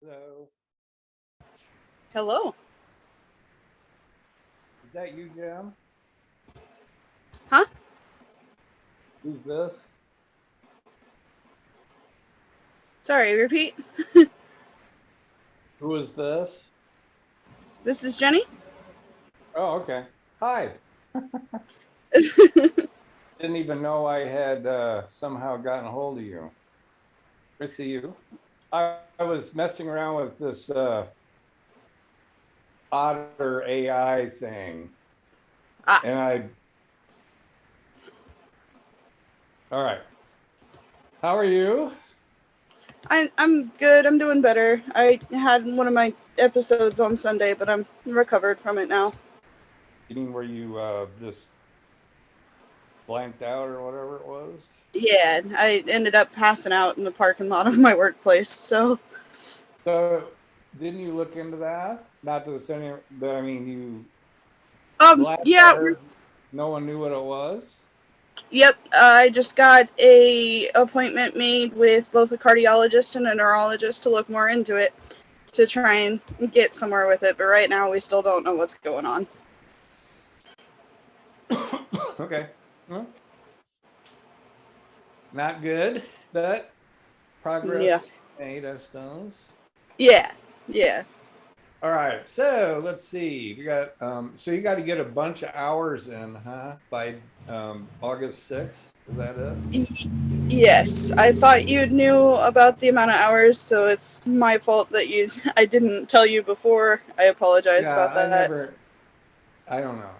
Hello. Hello. Is that you, Jim? Huh? Who's this? Sorry, repeat. Who is this? This is Jenny. Oh, okay. Hi. Didn't even know I had somehow gotten a hold of you. I see you. I was messing around with this Otter AI thing, Ah, and all right. How are you? I'm good. I'm doing better. I had one of my episodes on Sunday, but I'm recovered from it now. You mean where you just blanked out or whatever it was? Yeah, I ended up passing out in the parking lot of my workplace. So, So, didn't you look into that? Not to the same, but I mean, the last I yeah, heard, no one knew what it was. yep. I just got a appointment made with both a cardiologist and a neurologist to look more into it to try and get somewhere with it. But right now, we still don't know what's going on. Okay. Well, not good, but progress Yeah, was made, I suppose. yeah, yeah. All right. So let's see. We got so you got to get a bunch of hours in, huh? By August 6th. Is that it? Yes, I thought you knew about the amount of hours, so it's my fault that I didn't tell you before. I apologize Yeah, about that. I don't know.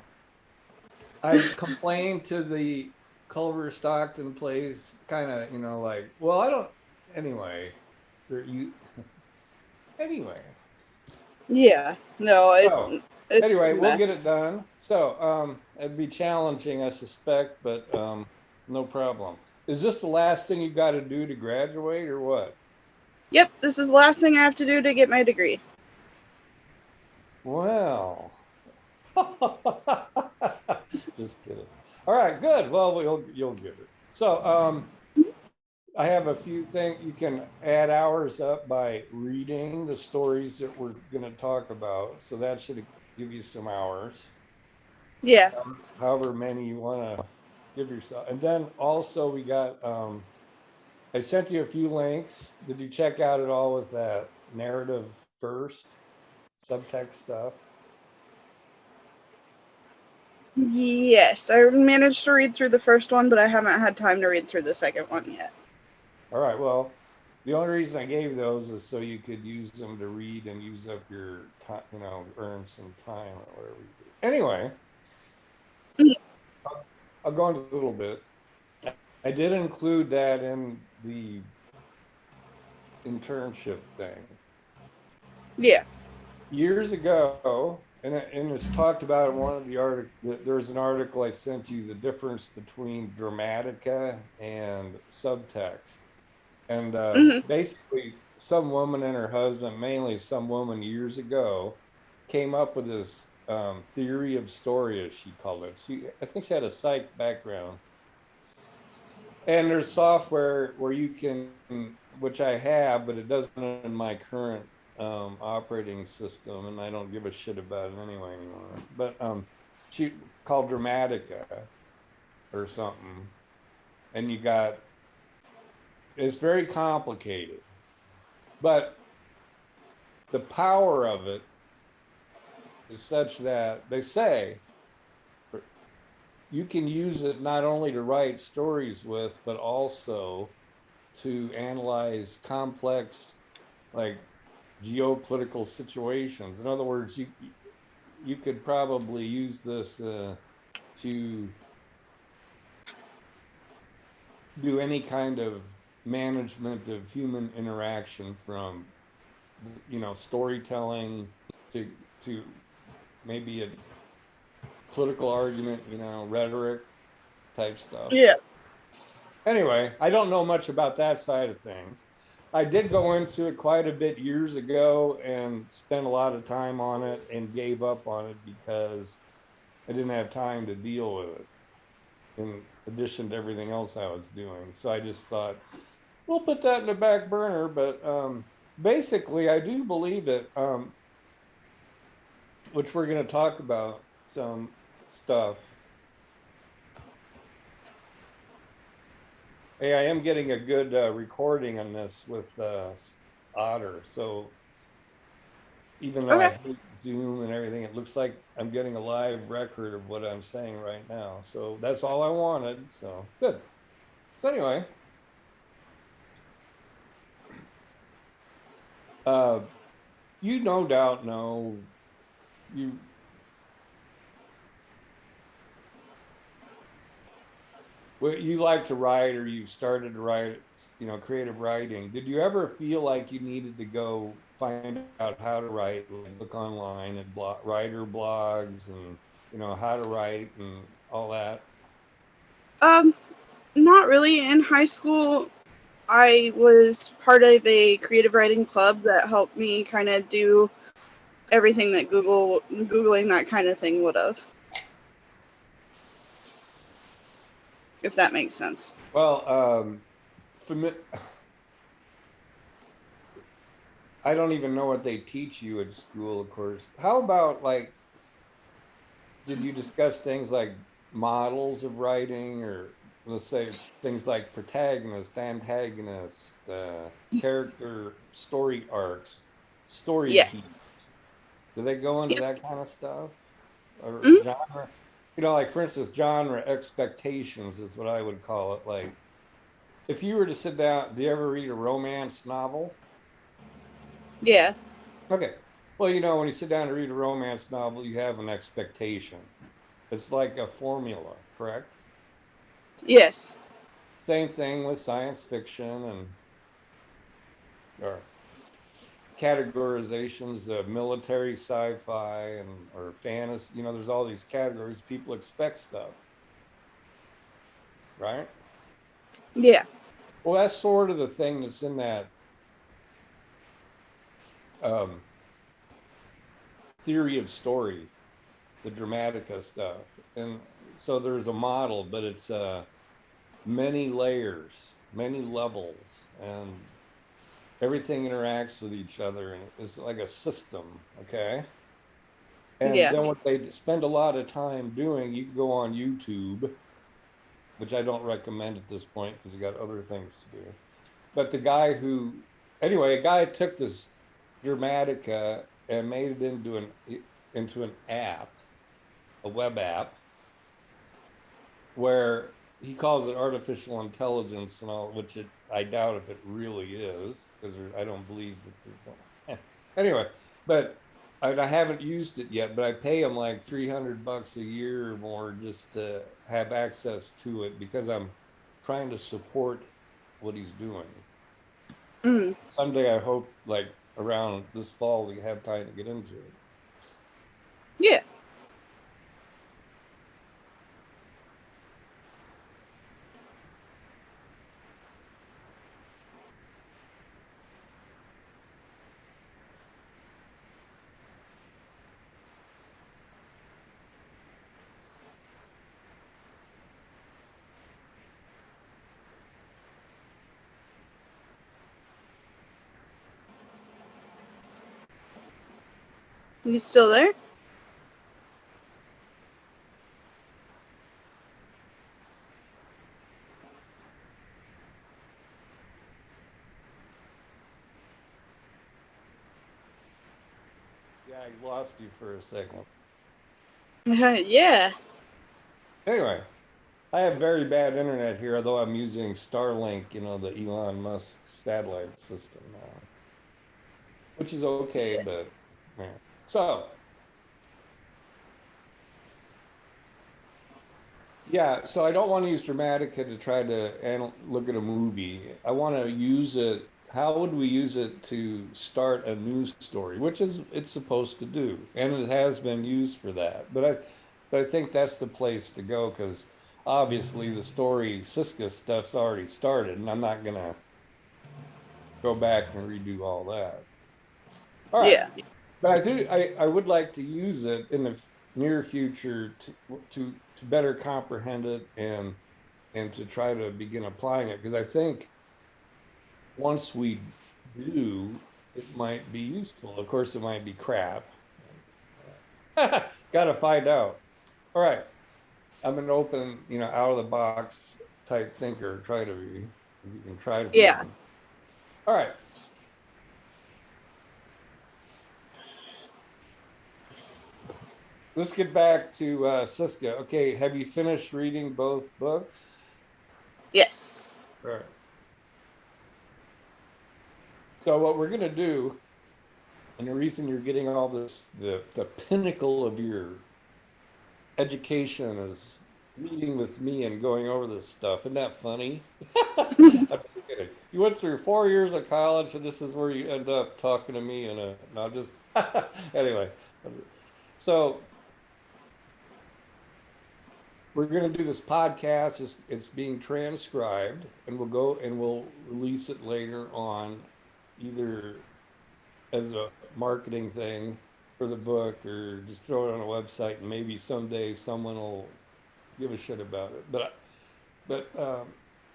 I complained to the Culver Stockton place, kind of, like, well, I don't, anyway, you, anyway. Yeah, no, So it's a anyway, we'll get mess. it done. So it'd be challenging, I suspect, but no problem. Is this the last thing you got to do to graduate or what? Yep, this is the last thing I have to do to get my degree. Well, just kidding. All right, good. Well, you'll get it. So I have a few things you can add hours up by reading the stories that we're going to talk about. So that should give you some hours. Yeah. However many you want to give yourself. And then also we got I sent you a few links. Did you check out at all with that narrative first subtext stuff? Yes, I managed to read through the first one, but I haven't had time to read through the second one yet. All right. Well, the only reason I gave those is so you could use them to read and use up your time, earn some time or whatever you do. Anyway, I'll go into a little bit. I did include that in the internship thing. Yeah. Years ago, and it's talked about in one of the articles. There's an article I sent you, the difference between dramatica and subtext. And Hmm. basically, some woman and her husband, mainly some woman years ago, came up with this theory of story, as she called it. I think she had a psych background. And there's software where you can, which I have, but it doesn't in my current operating system, and I don't give a shit about it anyway anymore. But she called Dramatica or something, and it's very complicated, but the power of it is such that they say you can use it not only to write stories with, but also to analyze complex, like, geopolitical situations. In other words, you could probably use this to do any kind of management of human interaction, from storytelling to to maybe a political argument, rhetoric type stuff. Yeah. Anyway, I don't know much about that side of things. I did go into it quite a bit years ago and spent a lot of time on it and gave up on it because I didn't have time to deal with it in addition to everything else I was doing. So I just thought, we'll put that in the back burner. But basically, I do believe it, which we're going to talk about some stuff. Hey, I am getting a good recording on this with Otter. So even though I Okay. hate Zoom and everything, it looks like I'm getting a live record of what I'm saying right now. So that's all I wanted. So good. So anyway, uh, you no doubt know you well, you like to write or you started to write, creative writing. Did you ever feel like you needed to go find out how to write, like look online and writer blogs and, how to write and all that? Um, Not really. In high school, I was part of a creative writing club that helped me kind of do everything that Googling that kind of thing would have, if that makes sense. Well, I don't even know what they teach you at school, of course. How about like, did you discuss things like models of writing, or let's say things like protagonist, antagonist, character story arcs, story Yes. beats? Do they go into Yep. that kind of stuff? Or Mhm. genre? Like for instance, genre expectations is what I would call it. Like if you were to sit down, do you ever read a romance novel? Yeah. Okay. Well, when you sit down to read a romance novel, you have an expectation. It's like a formula, correct? Yes. Same thing with science fiction and or categorizations of military sci-fi and or fantasy. There's all these categories. People expect stuff, right? Yeah. Well, that's sort of the thing that's in that um, theory of story, the Dramatica stuff. And so there's a model, but it's many layers, many levels, and everything interacts with each other, and it's like a system. Okay. And Yeah. then what they spend a lot of time doing, you can go on YouTube, which I don't recommend at this point because you got other things to do. But anyway, a guy took this Dramatica and made it into an app, a web app, where he calls it artificial intelligence and all, which I doubt if it really is, because I don't believe that there's anyway. But I haven't used it yet, but I pay him like $300 a year or more just to have access to it because I'm trying to support what he's doing. Mm. Someday I hope, like around this fall, we have time to get into it. Yeah. You still there? Yeah, I lost you for a second. Yeah. Anyway, I have very bad internet here, although I'm using Starlink, the Elon Musk satellite system now, which is okay, Yeah. but yeah. So, yeah, so I don't want to use Dramatica to try to look at a movie. I want to use it. How would we use it to start a news story, which is it's supposed to do, and it has been used for that. But I think that's the place to go because obviously the story Siska stuff's already started, and I'm not gonna go back and redo all that. All right, Yeah. but I would like to use it in the near future to better comprehend it and to try to begin applying it because I think once we do, it might be useful. Of course, it might be crap. Got to find out. All right. I'm an open, out of the box type thinker. Try to be. If you can try to be Yeah. one. All right. Let's get back to Siska. Okay. Have you finished reading both books? Yes. All right. So what we're gonna do, and the reason you're getting all this, the pinnacle of your education is meeting with me and going over this stuff. Isn't that funny? I'm just kidding. You went through 4 years of college, and this is where you end up talking to me. And no, just anyway. So we're going to do this podcast. It's being transcribed, and we'll release it later on, either as a marketing thing for the book, or just throw it on a website, and maybe someday someone will give a shit about it. But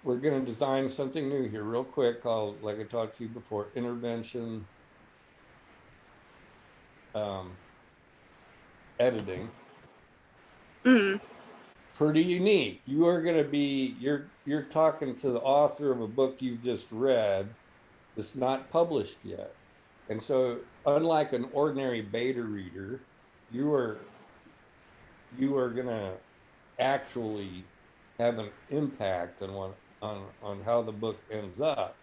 we're going to design something new here real quick called, like I talked to you before, intervention um, editing. Mm. Pretty unique. You are going to be you're talking to the author of a book you've just read that's not published yet. And so, unlike an ordinary beta reader, you are you are going to actually have an impact on how the book ends up.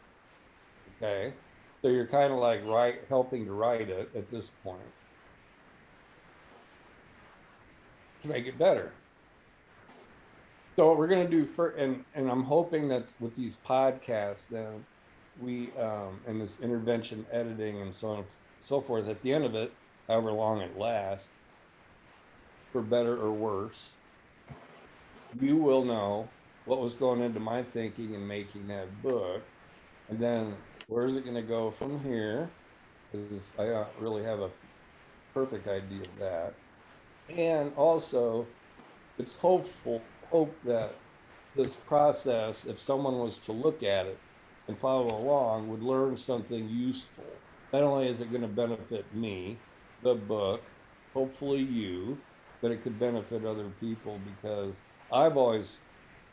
Okay. So you're kind of like helping to write it at this point to make it better. So what we're going to do for, and I'm hoping that with these podcasts, then we and this intervention editing and so on and so forth, at the end of it, however long it lasts, for better or worse, you will know what was going into my thinking in making that book, and then where is it going to go from here? Because I really have a perfect idea of that. And also, it's hope that this process, if someone was to look at it and follow along, would learn something useful. Not only is it going to benefit me, the book, hopefully you, but it could benefit other people, because I've always,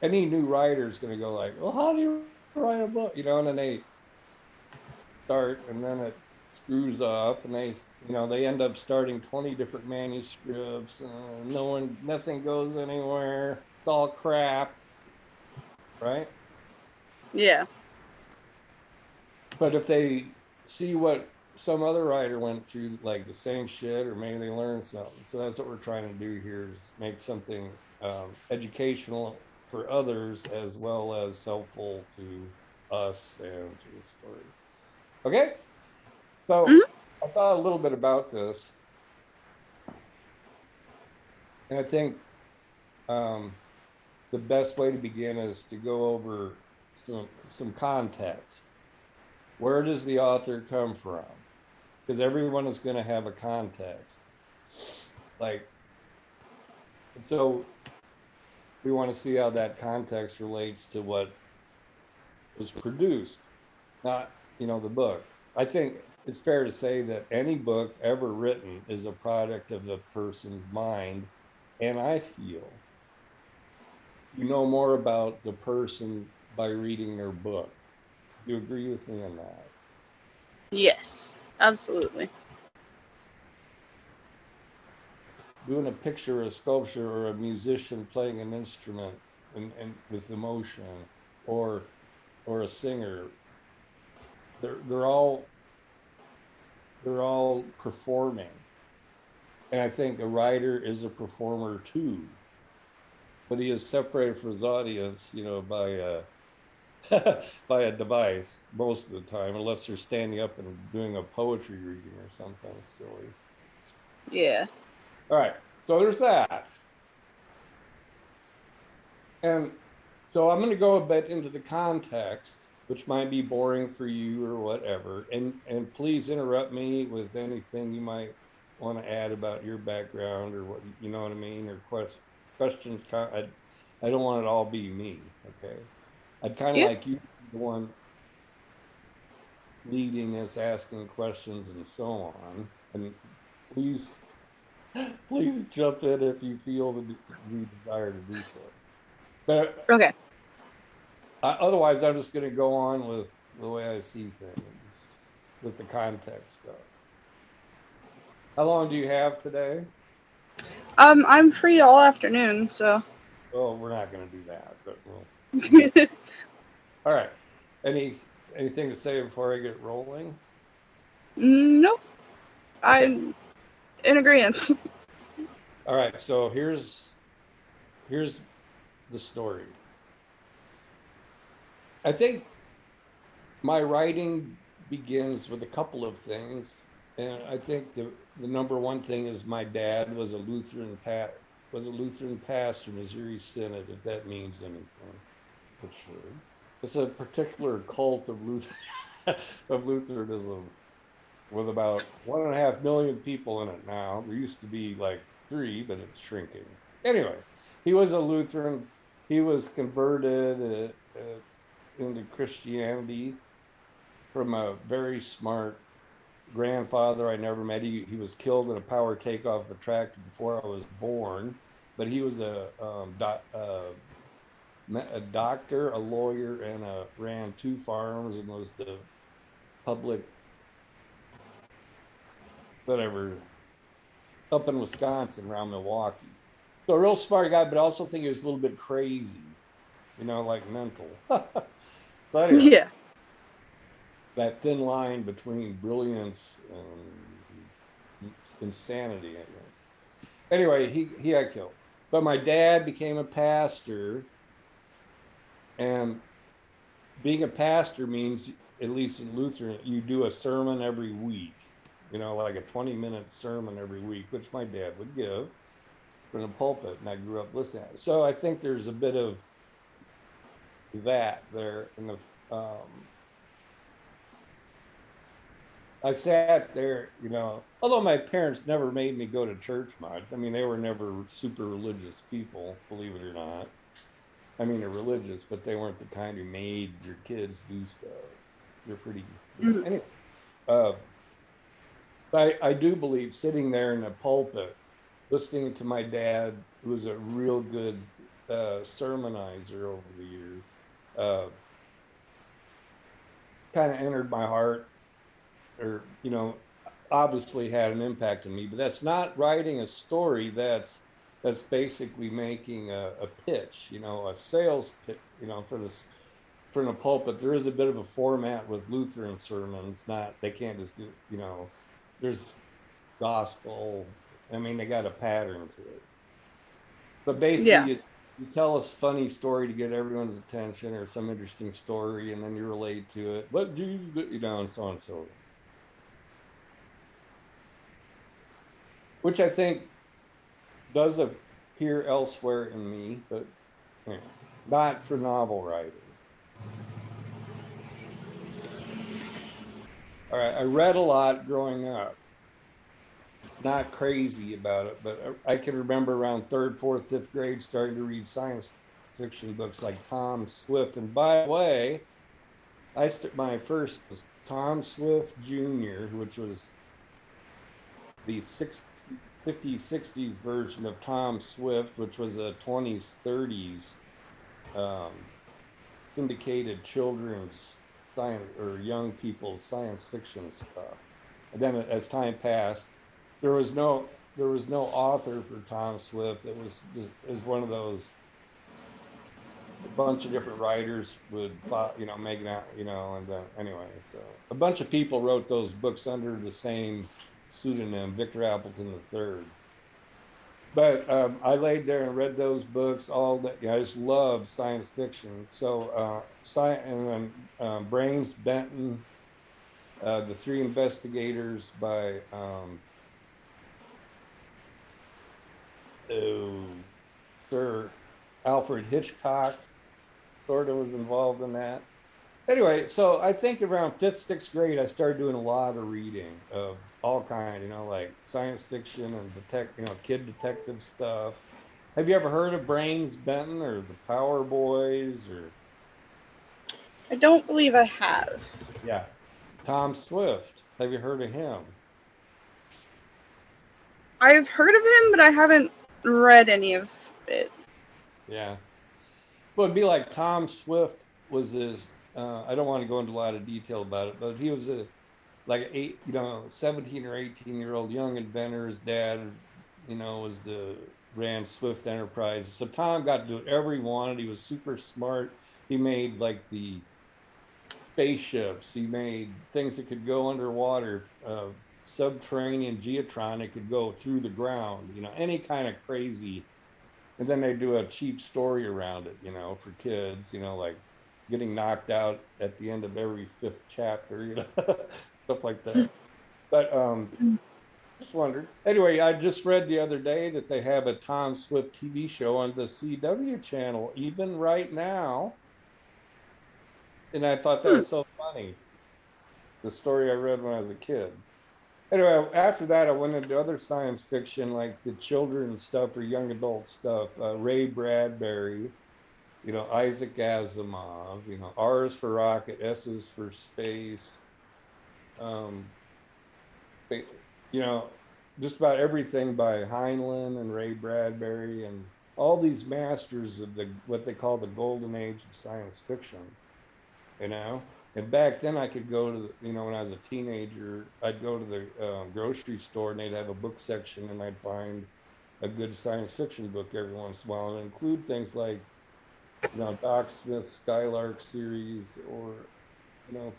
any new writer is going to go like, well, how do you write a book? And then they start, and then it screws up, and they end up starting 20 different manuscripts. Nothing goes anywhere. It's all crap, right? Yeah. But if they see what some other writer went through, like the same shit, or maybe they learned something. So that's what we're trying to do here, is make something educational for others, as well as helpful to us and to the story. Okay. So Mm. I thought a little bit about this, and I think um, the best way to begin is to go over some context. Where does the author come from? Because everyone is going to have a context. Like, so we want to see how that context relates to what was produced, not, the book. I think it's fair to say that any book ever written is a product of the person's mind. And I feel you know more about the person by reading their book. You agree with me on that? Yes. Absolutely. Doing a picture or a sculpture, or a musician playing an instrument, and with emotion, or a singer, they're all performing. And I think a writer is a performer too, but he is separated from his audience, by by a device most of the time, unless they're standing up and doing a poetry reading or something silly. Yeah. All right, so there's that. And so I'm going to go a bit into the context, which might be boring for you or whatever. And please interrupt me with anything you might want to add about your background, or what, you know what I mean, or questions. I don't want it all be me. Okay. I'd kind of Yeah. like you to be the one leading us, asking questions, and so on. And please, please jump in if you feel the desire to do so. But Okay. otherwise, I'm just going to go on with the way I see things, with the context stuff. How long do you have today? I'm free all afternoon, so. Oh, we're not going to do that, but we'll. All right. Any anything to say before I get rolling? Nope. Okay. I'm in agreement. All right. So here's the story. I think my writing begins with a couple of things, and I think the number one thing is my dad was a Lutheran pastor, Missouri Synod, if that means anything. For sure. It's a particular cult of of Lutheranism with about 1.5 million people in it now. There used to be like 3, but it's shrinking. Anyway, he was a Lutheran. He was converted into Christianity from a very smart grandfather I never met. He was killed in a power takeoff of a tractor before I was born, but he was a doctor, a lawyer, and ran 2 farms and was the public whatever up in Wisconsin around Milwaukee. So a real smart guy, but I also think he was a little bit crazy, like mental. So anyway, Yeah. that thin line between brilliance and insanity. Anyway, he got killed. But my dad became a pastor, and being a pastor means, at least in Lutheran, you do a sermon every week, like a 20-minute sermon every week, which my dad would give from the pulpit, and I grew up listening. So I think there's a bit of that there. I sat there, although my parents never made me go to church much. I mean, they were never super religious people, believe it or not. I mean, they're religious, but they weren't the kind who made your kids do stuff. They're pretty, Mhm. anyway. Uh, I do believe sitting there in the pulpit, listening to my dad, who was a real good sermonizer over the years, uh, kind of entered my heart, or obviously had an impact on me. But that's not writing a story. That's basically making a pitch, a sales pitch, for the pulpit. There is a bit of a format with Lutheran sermons. Not They can't just do, there's gospel. I mean, they got a pattern to it. But basically, Yeah. you tell a funny story to get everyone's attention, or some interesting story, and then you relate to it. What do and so on and so on. Which I think does appear elsewhere in me, but not for novel writing. All right, I read a lot growing up. Not crazy about it, but I can remember around 3rd, 4th, 5th grade starting to read science fiction books like Tom Swift. And by the way, my first was Tom Swift Jr., which was the 60s, 50s, 60s version of Tom Swift, which was a 20s, 30s um, syndicated children's science or young people's science fiction stuff. And then as time passed, there was no author for Tom Swift. It was just is one of those, a bunch of different writers would make it out, and then anyway, so a bunch of people wrote those books under the same pseudonym, Victor Appleton III. But I laid there and read those books all that. I just love science fiction. So and then Brains Benton, The Three Investigators by oh, Sir Alfred Hitchcock, sort of was involved in that. Anyway, so I think around 5th, 6th grade, I started doing a lot of reading of all kinds, like science fiction and kid detective stuff. Have you ever heard of Brains Benton or the Power Boys or I don't believe I have. yeah? Tom Swift. Have you heard of him? I've heard of him, but I haven't read any of it. Yeah. Well, it'd be like Tom Swift was this. I don't want to go into a lot of detail about it, but he was a like 17 or 18-year-old young inventor. His dad, was the ran Swift Enterprise. So Tom got to do whatever he wanted. He was super smart. He made like the spaceships. He made things that could go underwater, subterranean geotron that could go through the ground. Any kind of crazy. And then they do a cheap story around it, for kids. Like getting knocked out at the end of every fifth chapter, stuff like that. But just wondered. Anyway, I just read the other day that they have a Tom Swift TV show on the CW channel, even right now. And I thought that Hmm. was so funny. The story I read when I was a kid. Anyway, after that, I went into other science fiction, like the children stuff or young adult stuff. Ray Bradbury, Isaac Asimov, R is for rocket, S is for space. Um, you know, just about everything by Heinlein and Ray Bradbury and all these masters of what they call the golden age of science fiction, you know. And back then, I could go to when I was a teenager, I'd go to the grocery store and they'd have a book section, and I'd find a good science fiction book every once in a while, and include things like Doc Smith's Skylark series, or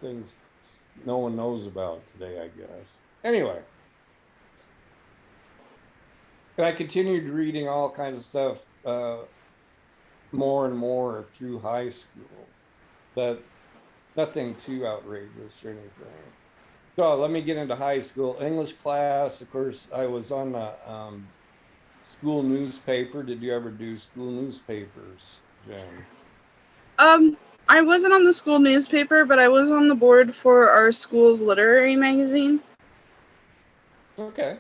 things no one knows about today, I guess. Anyway, and I continued reading all kinds of stuff, more and more through high school, but nothing too outrageous or anything. So let me get into high school English class. Of course, I was on the school newspaper. Did you ever do school newspapers, Jen? Um, I wasn't on the school newspaper, but I was on the board for our school's literary magazine. Okay.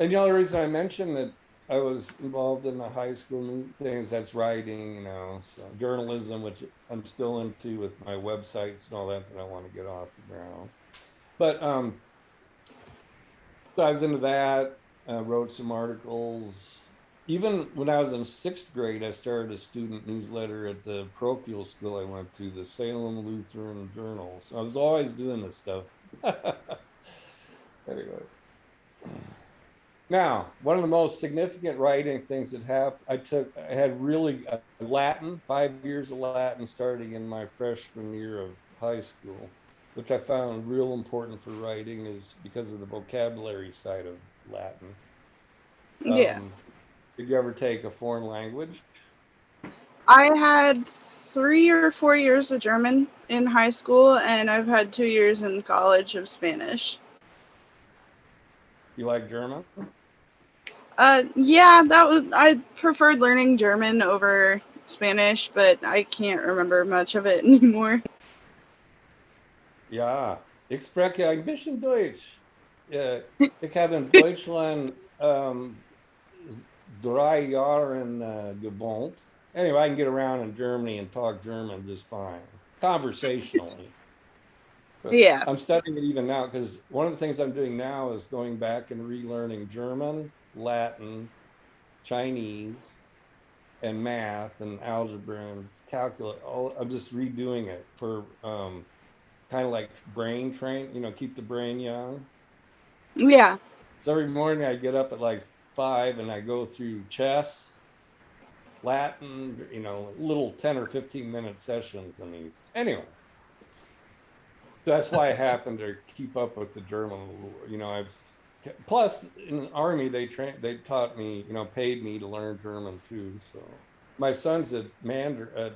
And the only reason I mentioned that I was involved in the high school things, that's writing, so journalism, which I'm still into with my websites and all that I want to get off the ground. But so I was into that, wrote some articles. Even when I was in sixth grade, I started a student newsletter at the parochial school I went to, the Salem Lutheran Journal. So I was always doing this stuff. Anyway. Now, one of the most significant writing things that happened, I had really Latin, 5 years of Latin starting in my freshman year of high school, which I found real important for writing is because of the vocabulary side of Latin. Yeah. Did you ever take a foreign language? I had 3 or 4 years of German in high school, and I've had 2 years in college of Spanish. You like German? Yeah, I preferred learning German over Spanish, but I can't remember much of it anymore. Ja, ik spreek een beetje Duits. Ik heb in Deutschland 3 jaar gewoond. Anyway, I can get around in Germany and talk German just fine, conversationally. But Yeah. I'm studying it even now because one of the things I'm doing now is going back and relearning German, Latin, Chinese, and math and algebra and calculus. I'm just redoing it for kind of like brain train, keep the brain young. Yeah. So every morning I get up at like 5 and I go through chess, Latin, little 10 or 15-minute sessions in these. Anyway, so that's why I happen to keep up with the German. I've plus in the army they taught me, paid me to learn German too. So my son's a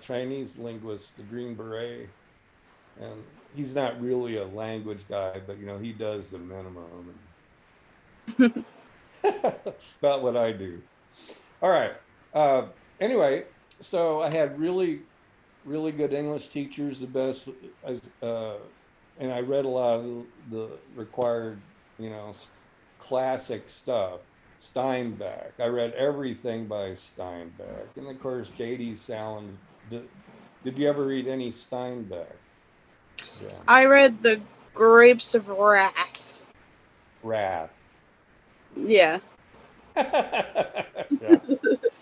Chinese linguist, a Green Beret, and he's not really a language guy, but he does the minimum. About what I do. All right. Anyway, so I had really, really good English teachers, the best, and I read a lot of the required, classic stuff. Steinbeck. I read everything by Steinbeck, and of course J.D. Salinger. Did you ever read any Steinbeck, Jen? I read the Grapes of Wrath. Wrath. Yeah. Yeah.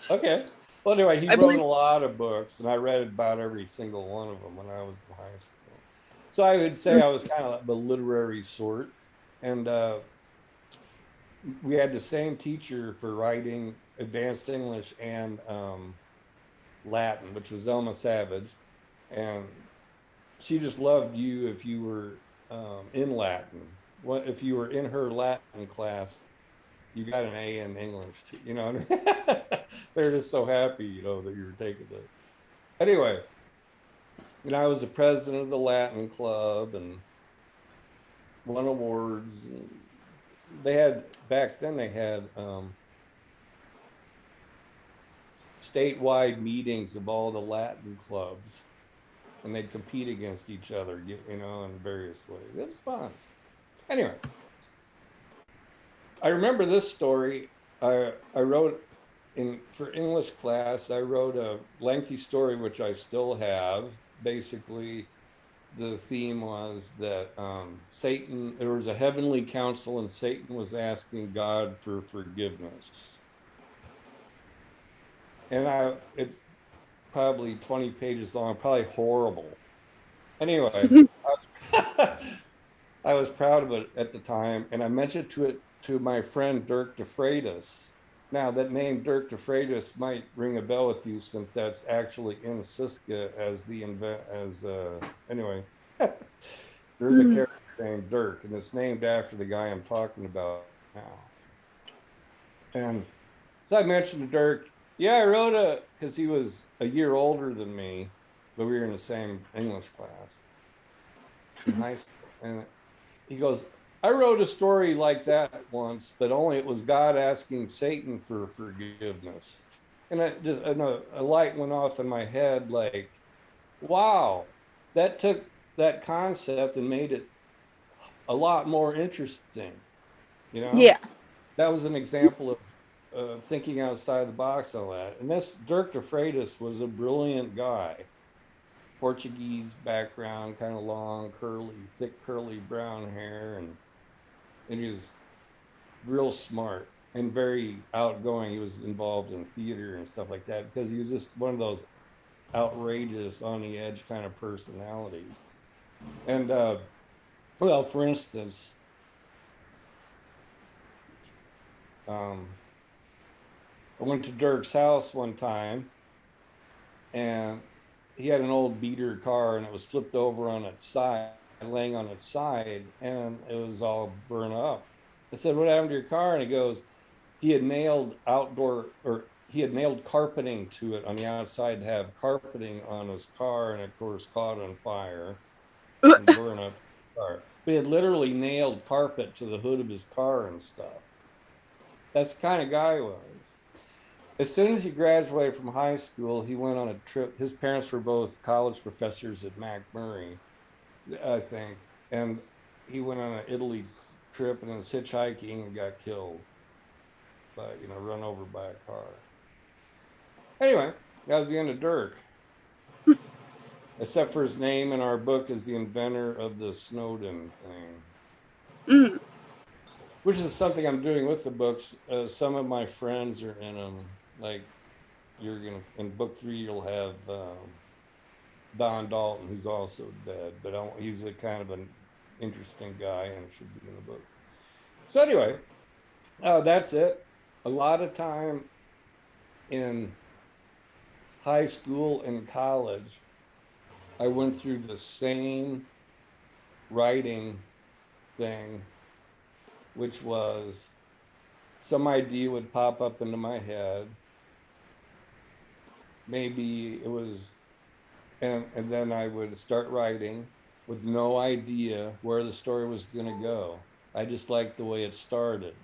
Okay. Well, anyway, he I wrote believe. a lot of books, and I read about every single one of them when I was in high school. So I would say I was kind of the literary sort. And we had the same teacher for writing advanced English and Latin, which was Elma Savage. And she just loved you if you were in Latin. What if you were in her Latin class? You got an A in English, you know. They're just so happy, you know, that you were taking it. Anyway, and I was the president of the Latin Club and won awards. And they had back then they had statewide meetings of all the Latin clubs, and they'd compete against each other, you know, in various ways. It was fun. Anyway, I remember this story. I wrote in for English class. I wrote a lengthy story, which I still have. Basically, the theme was that Satan. There was a heavenly council, and Satan was asking God for forgiveness. And it's probably 20 pages long, probably horrible. Anyway, I was proud of it at the time, and I mentioned to my friend Dirk DeFreitas. Now, that name Dirk DeFreitas might ring a bell with you, since that's actually in Siska as the invent as anyway. There's a character named Dirk, and it's named after the guy I'm talking about now. And so I mentioned to Dirk, yeah, I wrote because he was a year older than me, but we were in the same English class in high school. And he goes, I wrote a story like that once, but only it was God asking Satan for forgiveness. And a light went off in my head, like, wow, that took that concept and made it a lot more interesting. You know, Yeah. that was an example of thinking outside the box on that. And this Dirk de Freitas was a brilliant guy. Portuguese background, kind of long, curly, thick, curly brown hair, and he was real smart and very outgoing. He was involved in theater and stuff like that because he was just one of those outrageous, on the edge kind of personalities. And well, for instance, um, I went to Dirk's house one time, and he had an old beater car, and it was flipped over on its side, laying on its side, and it was all burned up. I said, "What happened to your car?" And he goes, he had nailed carpeting to it on the outside to have carpeting on his car, and of course caught on fire and burn up the car. But he had literally nailed carpet to the hood of his car and stuff. That's the kind of guy he was. As soon as he graduated from high school, he went on a trip. His parents were both college professors at McMurray, I think, and he went on an Italy trip and was hitchhiking and got killed by, you know, run over by a car. Anyway, that was the end of Dirk, except for his name in our book is the inventor of the Snowden thing, Mm. which is something I'm doing with the books. Some of my friends are in them. Like, you're gonna in book 3, you'll have Don Dalton, who's also dead, but he's a kind of an interesting guy and should be in the book. So anyway, that's it. A lot of time in high school and college, I went through the same writing thing, which was some idea would pop up into my head. Maybe it was, and then I would start writing with no idea where the story was going to go. I just liked the way it started.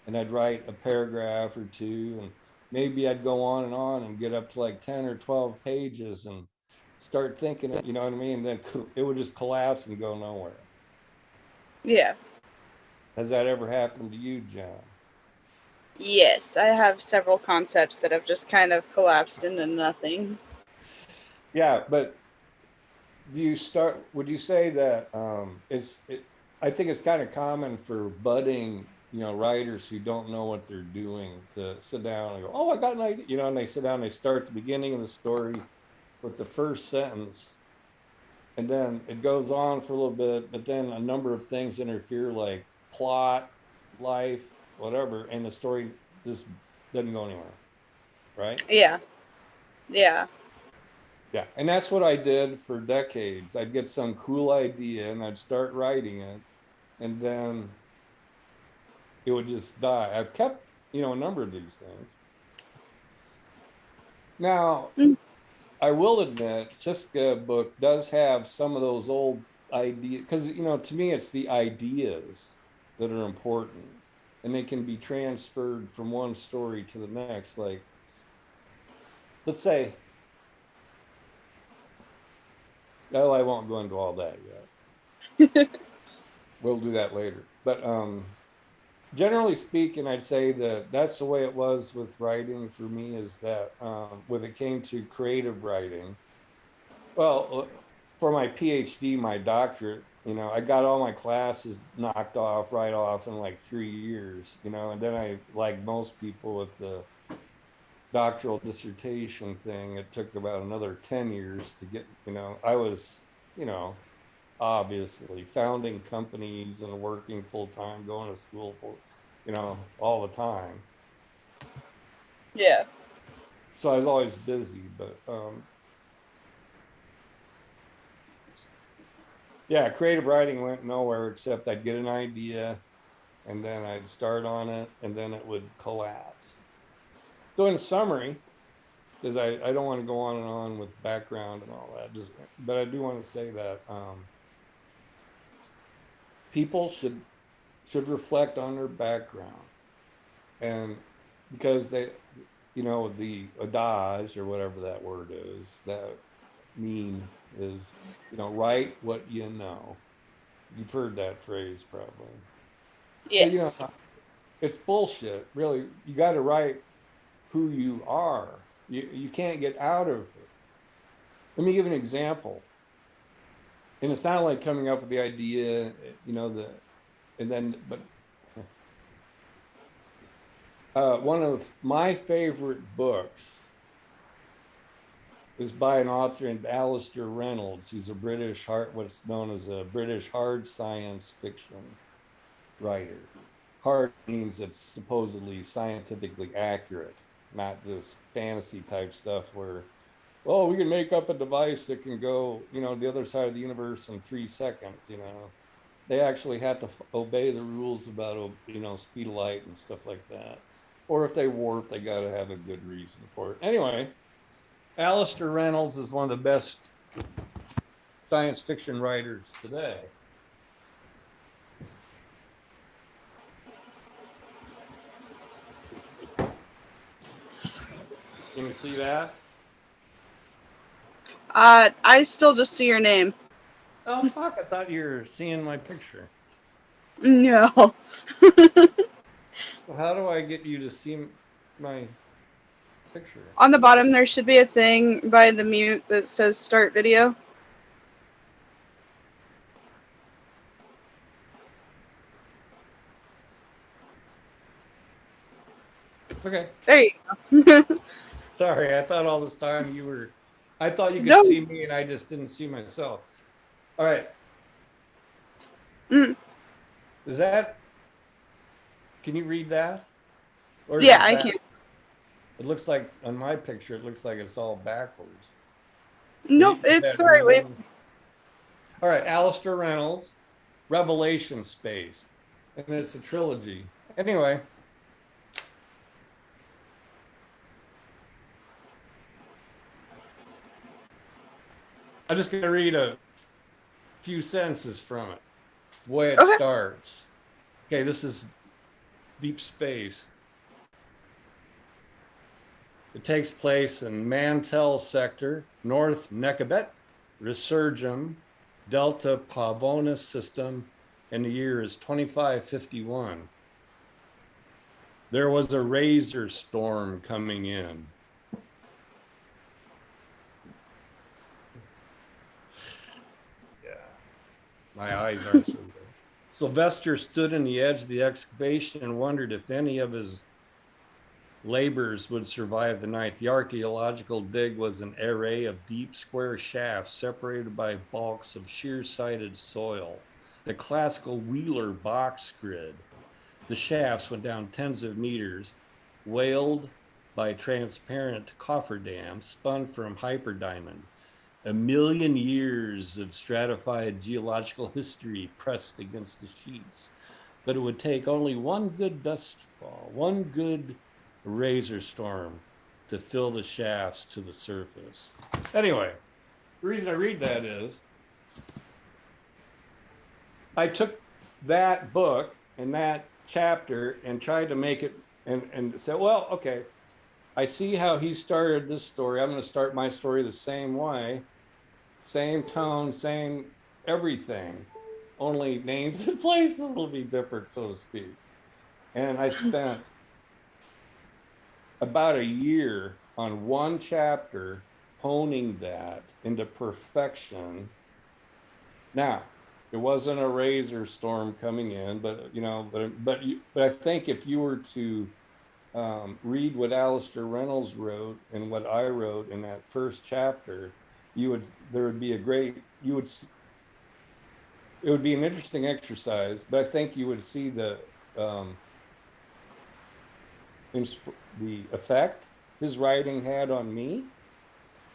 And I'd write a paragraph or two, and maybe I'd go on and get up to like 10 or 12 pages and start thinking, you know what I mean? And then it would just collapse and go nowhere. Yeah. Has that ever happened to you, John? Yes, I have several concepts that have just kind of collapsed into nothing. Yeah, but would you say that I think it's kind of common for budding, writers who don't know what they're doing to sit down and go, oh, I got an idea, and they sit down, they start the beginning of the story with the first sentence, and then it goes on for a little bit, but then a number of things interfere, like plot, life, whatever, and the story just doesn't go anywhere, right? Yeah. Yeah. Yeah, and that's what I did for decades. I'd get some cool idea and I'd start writing it, and then it would just die. I've kept, a number of these things. Now, Mm. I will admit, Siska book does have some of those old ideas, because, to me, it's the ideas that are important, and they can be transferred from one story to the next. Like, let's say, oh, I won't go into all that yet. We'll do that later. But generally speaking, I'd say that that's the way it was with writing for me, is that when it came to creative writing, well, for my PhD, my doctorate, I got all my classes knocked off right off in like 3 years, and then I, like most people with the doctoral dissertation thing, it took about another 10 years to get, I was, you know, obviously founding companies and working full time, going to school for, all the time. Yeah. So I was always busy, but yeah, creative writing went nowhere, except I'd get an idea and then I'd start on it and then it would collapse. So in summary, because I don't want to go on and on with background and all that, but I do want to say that people should reflect on their background, and because they, the adage or whatever that word is, that meme is, write what you know. You've heard that phrase probably, but Yes. it's bullshit. Really, you got to write who you are. You can't get out of it. Let me give an example, and it's not like coming up with the idea, and then, but one of my favorite books is by an author named Alistair Reynolds. He's a what's known as a British hard science fiction writer. Hard means it's supposedly scientifically accurate, not this fantasy type stuff where, well, we can make up a device that can go, the other side of the universe in 3 seconds. They actually had to obey the rules about, speed of light and stuff like that. Or if they warp, they got to have a good reason for it. Anyway, Alistair Reynolds is one of the best science fiction writers today. Can you see that? I still just see your name. Oh, fuck. I thought you were seeing my picture. No. Well, how do I get you to see my picture? On the bottom, there should be a thing by the mute that says start video. Okay. There you go. Sorry, I thought all this time I thought you could No. see me and I just didn't see myself. All right. Mm. Is that, can you read that? Or is Yeah, it I back? can. It looks like on my picture, it looks like it's all backwards. Nope, it's the right way. All right, Alistair Reynolds, Revelation Space, and it's a trilogy. Anyway, I'm just going to read a few sentences from it. The way it starts. Okay, this is deep space. It takes place in Mantell Sector, North Nekabet, Resurgam, Delta Pavonis system, and the year is 2551. There was a razor storm coming in. My eyes aren't so good. Sylvester stood in the edge of the excavation and wondered if any of his laborers would survive the night. The archaeological dig was an array of deep square shafts separated by balks of sheer-sided soil. The classical Wheeler box grid. The shafts went down tens of meters, wailed by transparent cofferdams spun from hyperdiamond. A million years of stratified geological history pressed against the sheets. But it would take only one good dust fall, one good razor storm to fill the shafts to the surface. Anyway, the reason I read that is I took that book and that chapter and tried to make it and said, well, okay, I see how he started this story. I'm going to start my story the same way, same tone, same everything. Only names and places will be different, so to speak. And I spent about a year on one chapter honing that into perfection. Now, it wasn't a razor storm coming in, but but I think if you were to read what Alistair Reynolds wrote and what I wrote in that first chapter, there would be a great it would be an interesting exercise, but I think you would see um, the effect his writing had on me,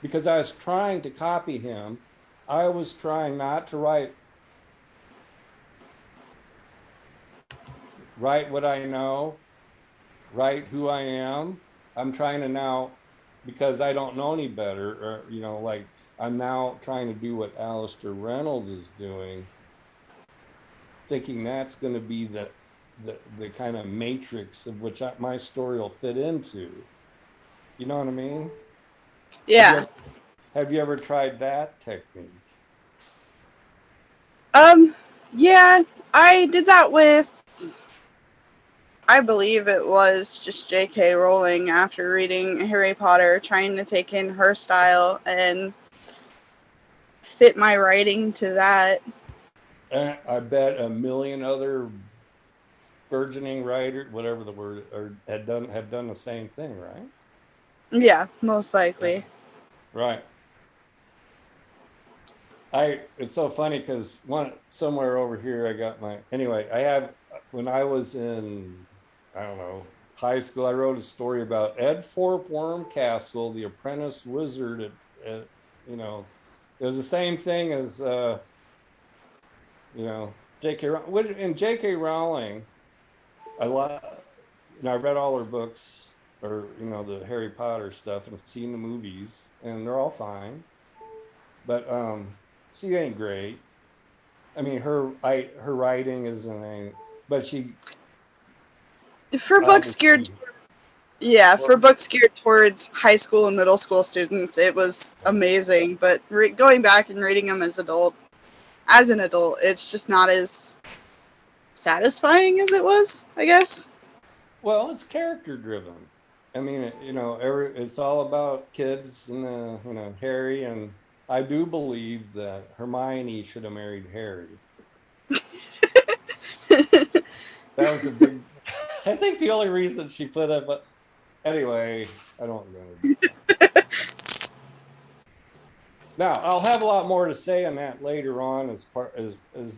because I was trying to copy him. I was trying not to write what I know, write who I am. I'm trying to now, because I don't know any better, or like I'm now trying to do what Alistair Reynolds is doing, thinking that's going to be the kind of matrix of which my story will fit into. You know what I mean? Have you Yeah. ever, have you ever tried that technique? Um, yeah, I did that with, I believe it was just J.K. Rowling after reading Harry Potter, trying to take in her style and fit my writing to that. I bet a million other burgeoning writers, whatever the word, or have done the same thing, right? Yeah, most Yeah. likely. Right. It's so funny because one somewhere over here I got my anyway. I have when I was in, I don't know, high school. I wrote a story about Ed Thorpe Wormcastle, the apprentice wizard at you know, it was the same thing as J.K. And J.K. Rowling. I lot, I read all her books, or the Harry Potter stuff, and seen the movies, and they're all fine. But she ain't great. I mean, her writing isn't anything, but she For books geared, obviously, yeah, for well, books geared towards high school and middle school students, it was amazing. But going back and reading them as an adult, it's just not as satisfying as it was, I guess. well, it's character driven. I mean, it's all about kids and Harry, and I do believe that Hermione should have married Harry. That was a big. I think the only reason she put it, but anyway, I don't know. Now I'll have a lot more to say on that later on as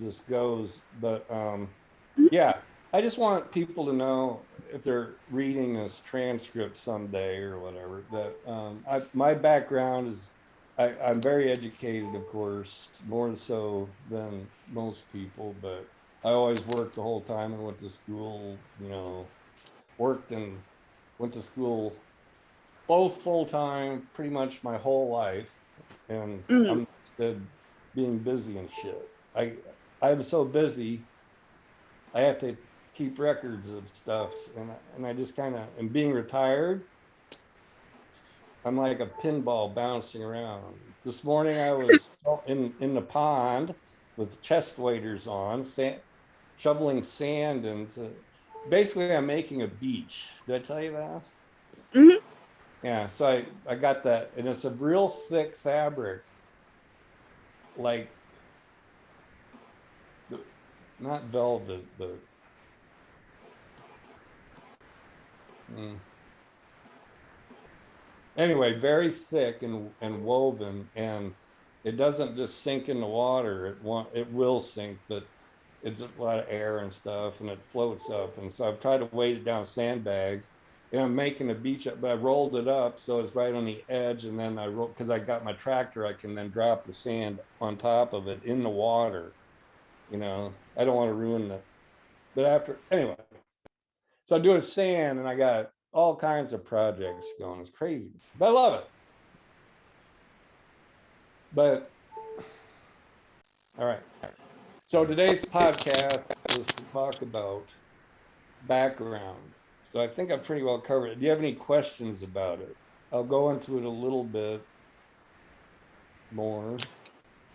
this goes, but yeah, I just want people to know if they're reading this transcript someday or whatever that my background is I'm very educated, of course, more so than most people, but I always worked the whole time and went to school, worked and went to school both full time pretty much my whole life, and Mm. I'm instead being busy and shit. I'm so busy I have to keep records of stuff, and I just kind of, and being retired, I'm like a pinball bouncing around. This morning I was in the pond with chest waders on, shoveling sand into. Basically, I'm making a beach. Did I tell you that? Hmm. Yeah. So I got that, and it's a real thick fabric, like not velvet, but anyway, very thick and woven, and it doesn't just sink in the water. It will sink, but it's a lot of air and stuff, and it floats up. And so I've tried to weight it down sandbags, and I'm making a beach up, but I rolled it up so it's right on the edge, and then I roll because I got my tractor. I can then drop the sand on top of it in the water. I don't want to ruin it. But after anyway, so I'm doing sand, and I got all kinds of projects going. It's crazy, but I love it. But all right. So today's podcast is to talk about background. So I think I pretty well covered it. Do you have any questions about it? I'll go into it a little bit more.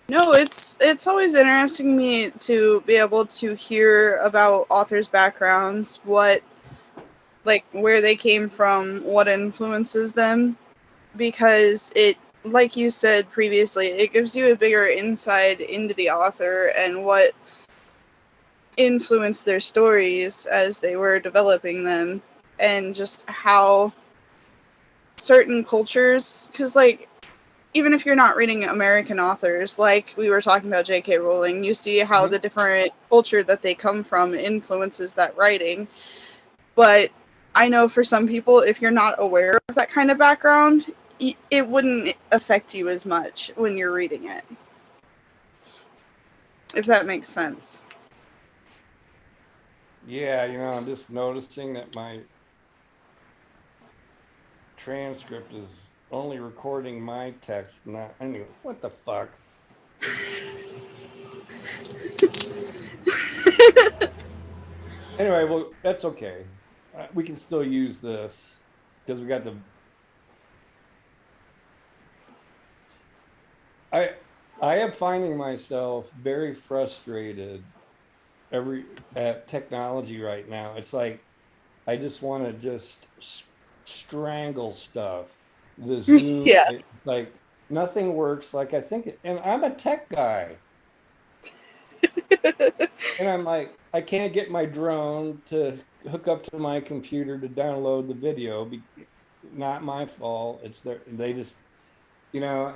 No, it's always interesting me to be able to hear about authors' backgrounds, what like where they came from, what influences them, because it, like you said previously, it gives you a bigger insight into the author and what influenced their stories as they were developing them, and just how certain cultures, because like even if you're not reading American authors, like we were talking about J.K. Rowling, you see how Mm-hmm. the different culture that they come from influences that writing. But I know for some people, if you're not aware of that kind of background, it wouldn't affect you as much when you're reading it. If that makes sense. Yeah, I'm just noticing that my transcript is only recording my text, not anyway. What the fuck? Anyway, well, that's okay. We can still use this because we got the. I I am finding myself very frustrated every at technology right now. It's like I just want to just strangle stuff. The Zoom, Yeah. it's like nothing works. Like I think, and I'm a tech guy, and I'm like, I can't get my drone to hook up to my computer to download the video. Not my fault. It's their. They just, and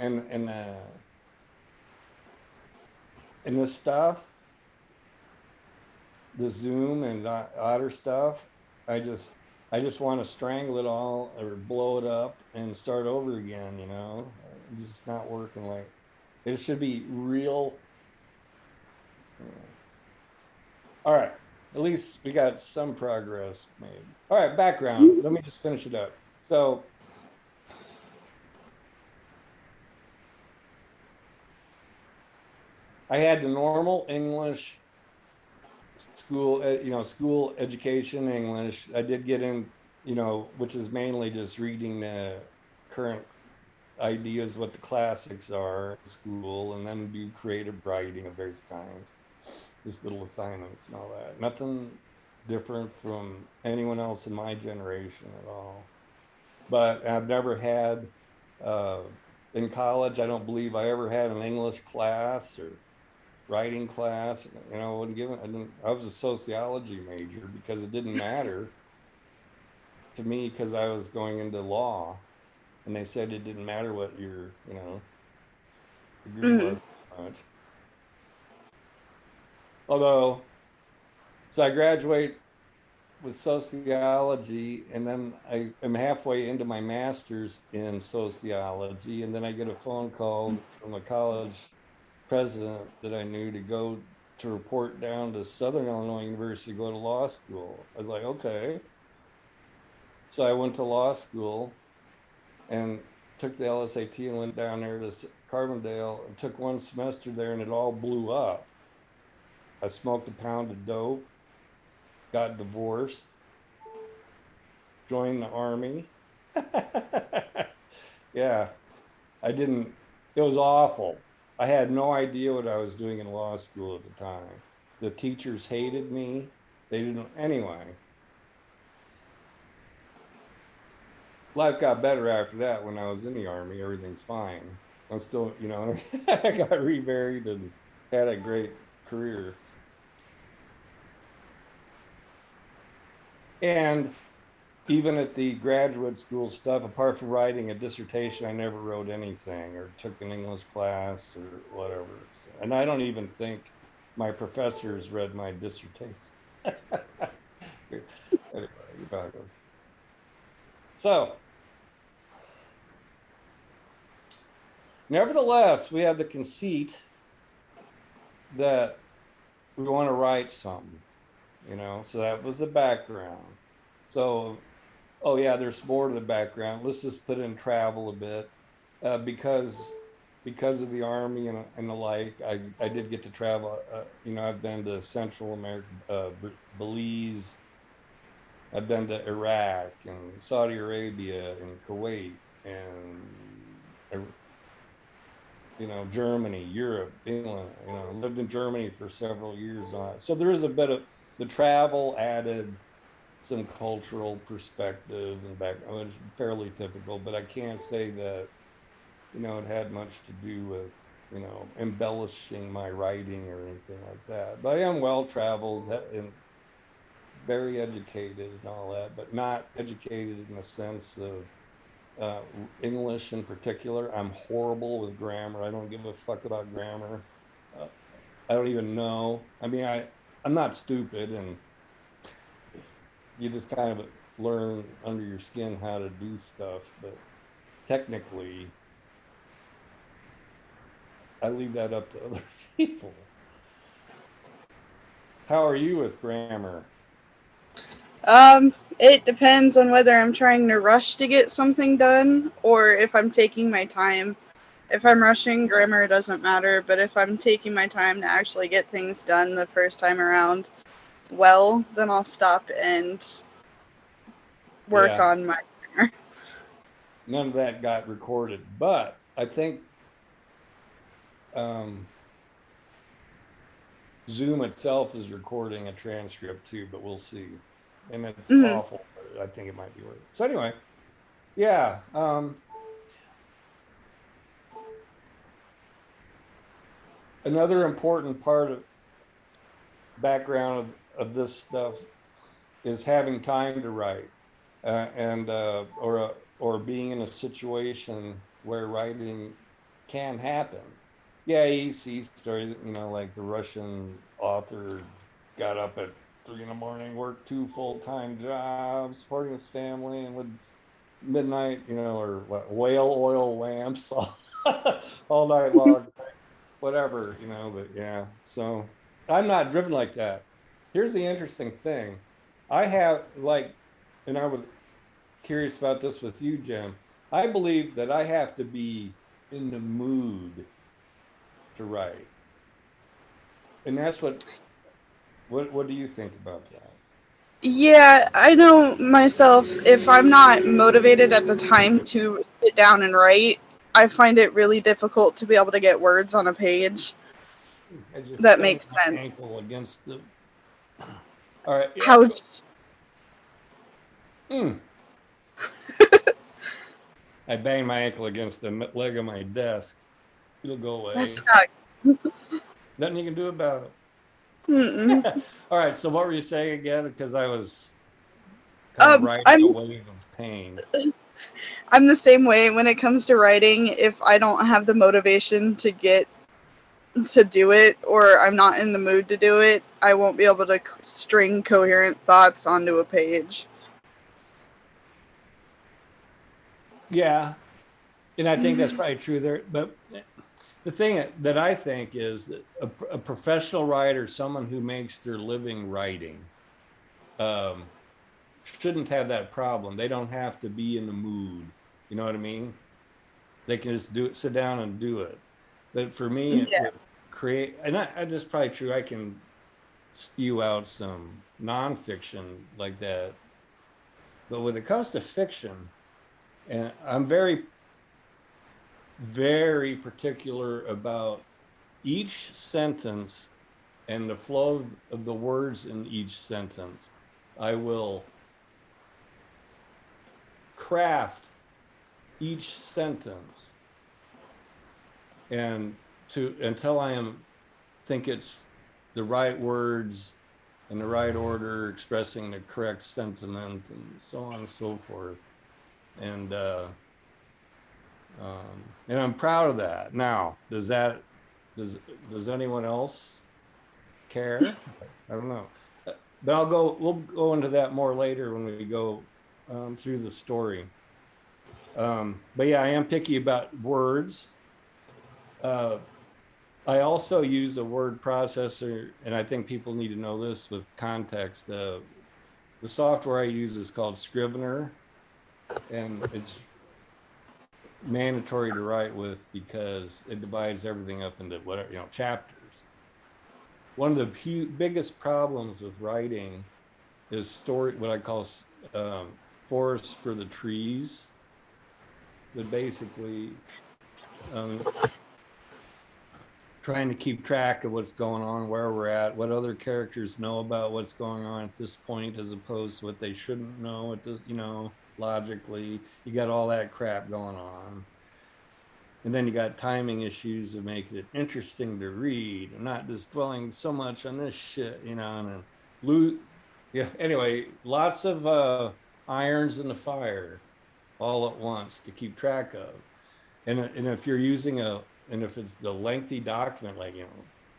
this stuff, the Zoom and Otter stuff. I just I just want to strangle it all or blow it up and start over again. It's just not working. Like it should be real. All right, at least we got some progress made. All right, background. Let me just finish it up. So I had the normal English school, school education English. I did get in, which is mainly just reading the current ideas, what the classics are in school, and then do creative writing of various kinds, just little assignments and all that. Nothing different from anyone else in my generation at all. But I've never had, uh, in college, I don't believe I ever had an English class or writing class. I wasn't given. I was a sociology major because it didn't matter to me because I was going into law, and they said it didn't matter what your degree Mhm. was much. Although, so I graduate with sociology, and then I am halfway into my master's in sociology, and then I get a phone call from a college president that I knew to go to report down to Southern Illinois University to go to law school. I was like, okay. So I went to law school and took the LSAT and went down there to Carbondale and took one semester there, and it all blew up. I smoked a pound of dope, got divorced, joined the army. Yeah, I didn't, it was awful. I had no idea what I was doing in law school at the time. The teachers hated me. They didn't, anyway. Life got better after that when I was in the army. Everything's fine. I'm still, I got remarried and had a great career. And even at the graduate school stuff, apart from writing a dissertation, I never wrote anything or took an English class or whatever. So, and I don't even think my professors read my dissertation. Anyway, you know how it goes. So, nevertheless, we have the conceit that we want to write something, you know, so that was the background. So, oh yeah, there's more to the background. Let's just put in travel a bit, because of the army and the like. I did get to travel. You know, I've been to Central America, Belize. I've been to Iraq and Saudi Arabia and Kuwait and you know, Germany, Europe, England. You know, lived in Germany for several years on it. So there is a bit of the travel added some cultural perspective and background. It's fairly typical, but I can't say that, you know, it had much to do with, you know, embellishing my writing or anything like that. But I am well traveled and very educated and all that, but not educated in the sense of uh, English in particular. I'm horrible with grammar. I don't give a fuck about grammar. Uh, I don't even know. I mean, I'm not stupid, and you just kind of learn under your skin how to do stuff. But technically, I leave that up to other people. How are you with grammar? It depends on whether I'm trying to rush to get something done or if I'm taking my time. If I'm rushing, grammar doesn't matter, but if I'm taking my time to actually get things done the first time around, well, then I'll stop and work Yeah, on my grammar. none of that got recorded, but I think um, Zoom itself is recording a transcript too, but we'll see. And it's Mhm. awful, but I think it might be worth it. So anyway, yeah. Another important part of background of this stuff is having time to write, and or being in a situation where writing can happen. Yeah, you see stories, you know, like the Russian author got up at 3 in the morning, worked two full-time jobs, supporting his family, and would midnight, you know, or what, whale oil lamps all night long, whatever, you know. But yeah, so I'm not driven like that. Here's the interesting thing. I have like, and I was curious about this with you, Jim. I believe that I have to be in the mood to write. And that's what do you think about that? Yeah, I know myself, if I'm not motivated at the time to sit down and write, I find it really difficult to be able to get words on a page. I just That banged makes my sense. ankle against the. All right, yeah. How Mm. I banged my ankle against the leg of my desk. It'll go that's away. not. Nothing you can do about Mm-mm. it. All right. So what were you saying again? Because I was kind of riding I'm a wave of pain. I'm the same way when it comes to writing. If I don't have the motivation to do it, or I'm not in the mood to do it, I won't be able to string coherent thoughts onto a page. Yeah, and I think that's probably true there. But the thing that I think is that a professional writer, someone who makes their living writing, um, shouldn't have that problem. They don't have to be in the mood. You know what I mean? They can just do it, sit down and do it. But for me, it Yeah. would create, and that's probably true. I can spew out some nonfiction like that. But when it comes to fiction, and I'm very, very particular about each sentence and the flow of the words in each sentence. I will craft each sentence and to until I am think it's the right words in the right order, expressing the correct sentiment, and so on and so forth. And I'm proud of that. Now, does anyone else care? I don't know, but we'll go into that more later when we go through the story. But yeah, I am picky about words. I also use a word processor, and I think people need to know this with context. The software I use is called Scrivener, and it's mandatory to write with because it divides everything up into whatever, chapters. One of the biggest problems with writing is what I call forest for the trees. That basically trying to keep track of what's going on, where we're at, what other characters know about what's going on at this point, as opposed to what they shouldn't know at this, logically. You got all that crap going on. And then you got timing issues of making it interesting to read and not just dwelling so much on this shit, and then yeah. Anyway, lots of irons in the fire all at once to keep track of. And if you're using and if it's the lengthy document, like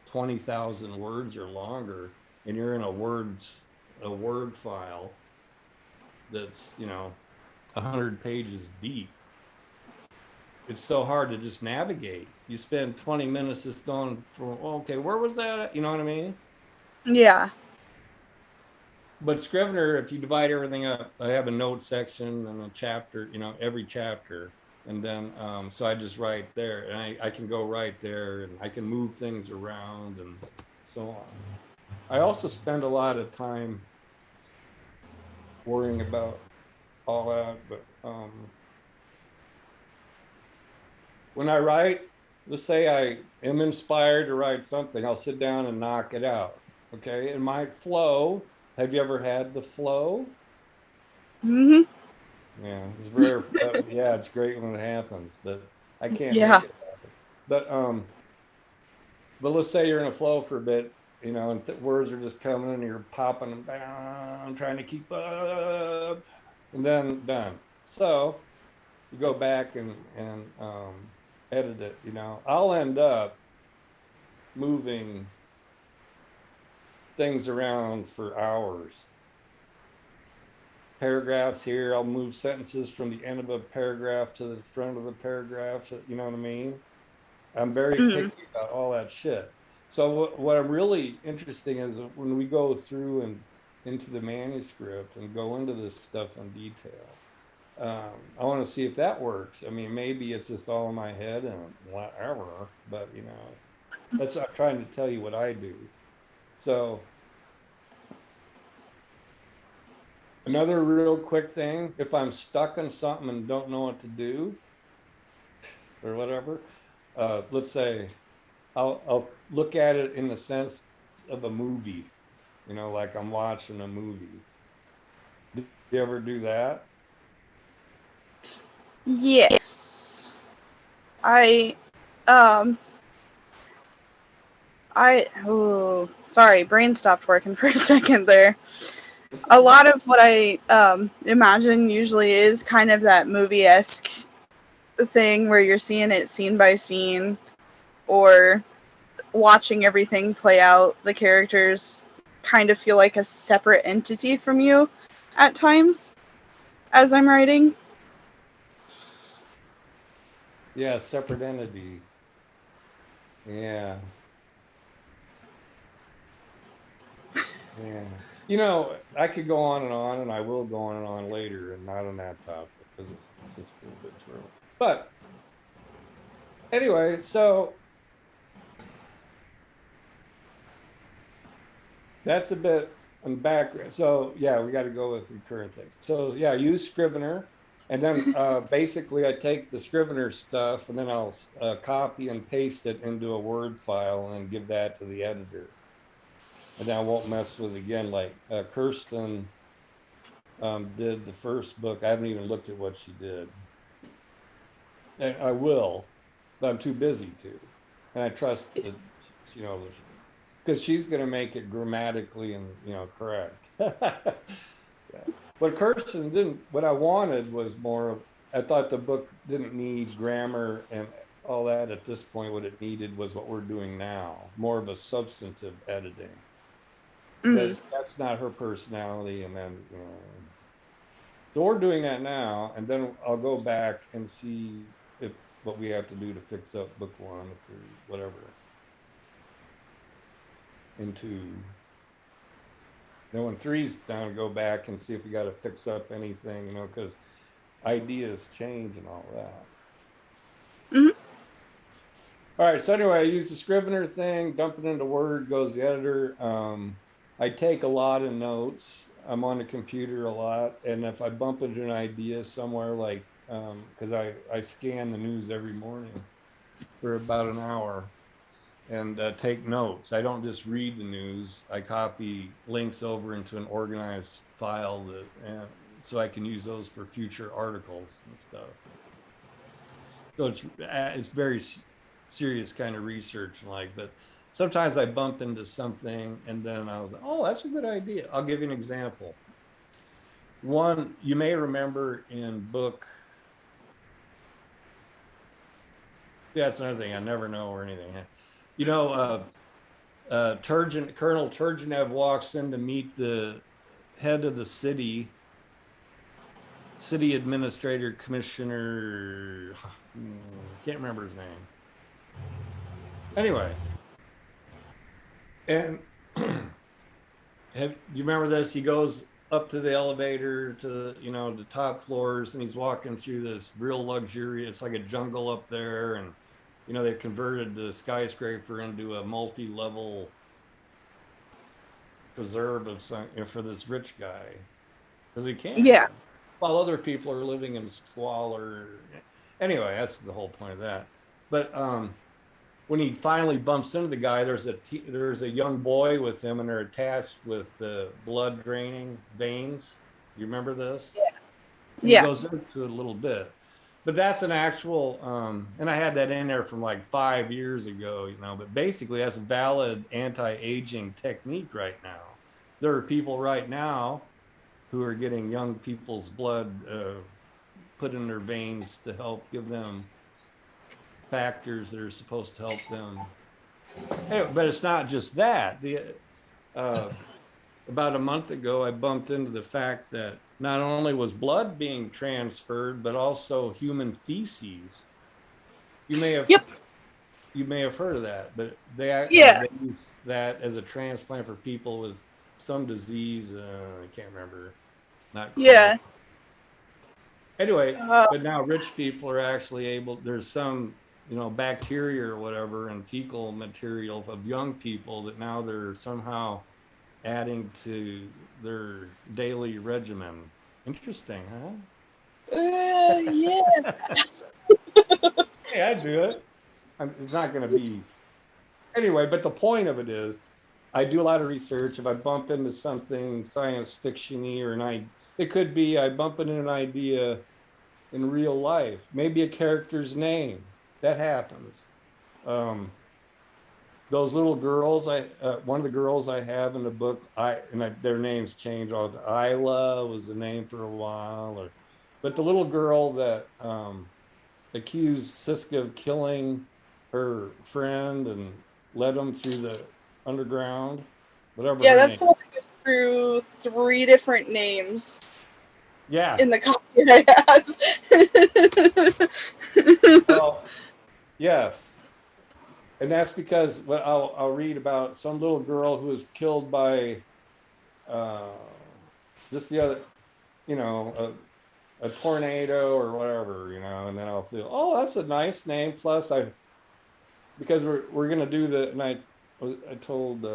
20,000 words or longer, and you're in a word file that's 100 pages deep, it's so hard to just navigate. You spend 20 minutes just going from, okay, where was that? You know what I mean? Yeah. But Scrivener, if you divide everything up, I have a note section and a chapter, every chapter. And then, so I just write there, and I can go right there, and I can move things around and so on. I also spend a lot of time worrying about all that, but when I write, let's say I am inspired to write something, I'll sit down and knock it out. Okay. And my flow, have you ever had the flow? Mm-hmm. Yeah, it's rare. Yeah, it's great when it happens, but I can't Yeah. make it happen. But let's say you're in a flow for a bit, and words are just coming and you're popping them down, trying to keep up, and then done. So you go back and edit it. I'll end up moving things around for hours. Paragraphs here, I'll move sentences from the end of a paragraph to the front of the paragraph. You know what I mean? I'm very Mm. picky about all that shit. So what I'm really interesting is when we go through and into the manuscript and go into this stuff in detail. I want to see if that works. I mean, maybe it's just all in my head and whatever, but that's I'm trying to tell you what I do. So another real quick thing, if I'm stuck on something and don't know what to do or whatever, let's say I'll look at it in the sense of a movie, like I'm watching a movie. Did you ever do that? Yes. I um oh, sorry, brain stopped working for a second there. It's A okay. lot of what I imagine usually is kind of that movie-esque thing where you're seeing it scene by scene, or watching everything play out. The characters kind of feel like a separate entity from you at times as I'm writing. Yeah, separate entity. Yeah, yeah. I could go on, and I will go on later, and not on that topic because it's just a little bit too early. But anyway, so that's a bit on background. So yeah, we got to go with the current things. So yeah, use Scrivener, and then basically I take the Scrivener stuff, and then I'll copy and paste it into a Word file and give that to the editor, and then I won't mess with it again. Like Kirsten did the first book. I haven't even looked at what she did, and I will, but I'm too busy to, and I trust that she knows. because she's going to make it grammatically and correct. Yeah. What Kirsten didn't, what I wanted was more of, I thought the book didn't need grammar and all that at this point. What it needed was what we're doing now, more of a substantive editing. Mhm. But that's not her personality. And then, so we're doing that now. And then I'll go back and see if what we have to do to fix up book one, if there's whatever, into when three's down, to go back and see if we got to fix up anything, because ideas change and all that. Mhm. All right. So anyway, I use the Scrivener thing, dump it into Word, goes the editor. I take a lot of notes. I'm on the computer a lot, and if I bump into an idea somewhere, like because I scan the news every morning for about an hour and take notes. I don't just read the news. I copy links over into an organized file so I can use those for future articles and stuff. So it's very serious kind of research, but sometimes I bump into something and then I was like, oh, that's a good idea. I'll give you an example. One you may remember in book. See, that's another thing. I never know or anything. You know, Colonel Turgenev walks in to meet the head of the city administrator, commissioner, can't remember his name. Anyway, and you remember this? He goes up to the elevator to the top floors, and he's walking through this real luxury. It's like a jungle up there, and they've converted the skyscraper into a multi-level preserve of some for this rich guy because he Yeah. can, while other people are living in squalor. Anyway, that's the whole point of that. But when he finally bumps into the guy, there's a young boy with him, and they're attached with the blood draining veins. You remember this? Yeah. And he Yeah. goes into it a little bit. But that's an actual, and I had that in there from like 5 years ago, but basically that's a valid anti-aging technique right now. There are people right now who are getting young people's blood put in their veins to help give them factors that are supposed to help them. Anyway, but it's not just that. Uh, about a month ago, I bumped into the fact that not only was blood being transferred, but also human feces. You may have Yep. you may have heard of that, but Yeah. they use that as a transplant for people with some disease. I can't remember, not chronic. Yeah. Anyway, Uh, but now rich people are actually able. There's some bacteria or whatever in fecal material of young people that now they're somehow adding to their daily regimen. Interesting, yeah. huh? Hey, I do it. It's not going to be anyway. But the point of it is, I do a lot of research. If I bump into something science fictiony it could be I bump into an idea in real life. Maybe a character's name that happens. Those little girls, one of the girls I have in the book, their names change all. Isla was the name for a while, but the little girl that accused Siska of killing her friend and led them through the underground, whatever Yeah, her that's name. the one that goes through 3 different names Yeah. in the copy I have. Well, yes. And that's because what I'll read about some little girl who was killed by uh, just the other, a tornado or whatever, and then I'll feel, oh, that's a nice name. Plus, because we're gonna do and I told,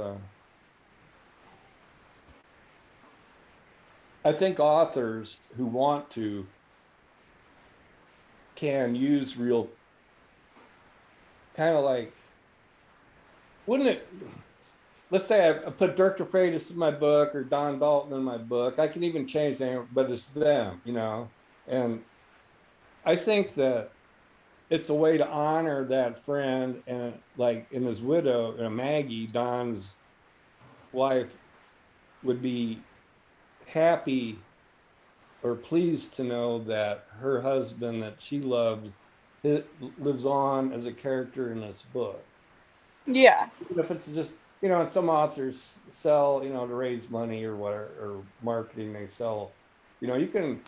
I think authors who want to can use real, kind of like, wouldn't it? Let's say I put Dirk DeFreitas in my book or Don Dalton in my book. I can even change the name, but it's them, And I think that it's a way to honor that friend, and like in his widow, Maggie, Don's wife, would be happy or pleased to know that her husband that she loved lives on as a character in this book. Yeah. Even if it's just, some authors sell, to raise money or whatever, or marketing, they sell, you can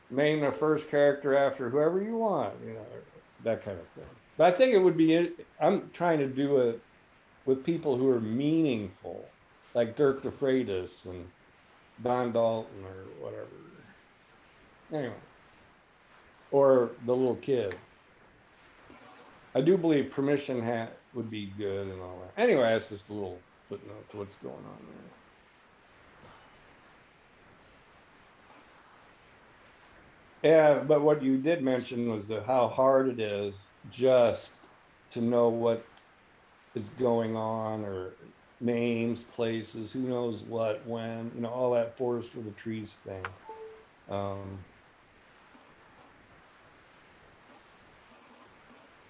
name the first character after whoever you want, that kind of thing. But I think it would be, I'm trying to do it with people who are meaningful, like Dirk de Freitas and Don Dalton or whatever. Anyway, or the little kid. I do believe permission would be good and all that. Anyway, that's just a little footnote to what's going on there. Yeah, but what you did mention was how hard it is just to know what is going on, or names, places, who knows what, when, all that forest for the trees thing. Um,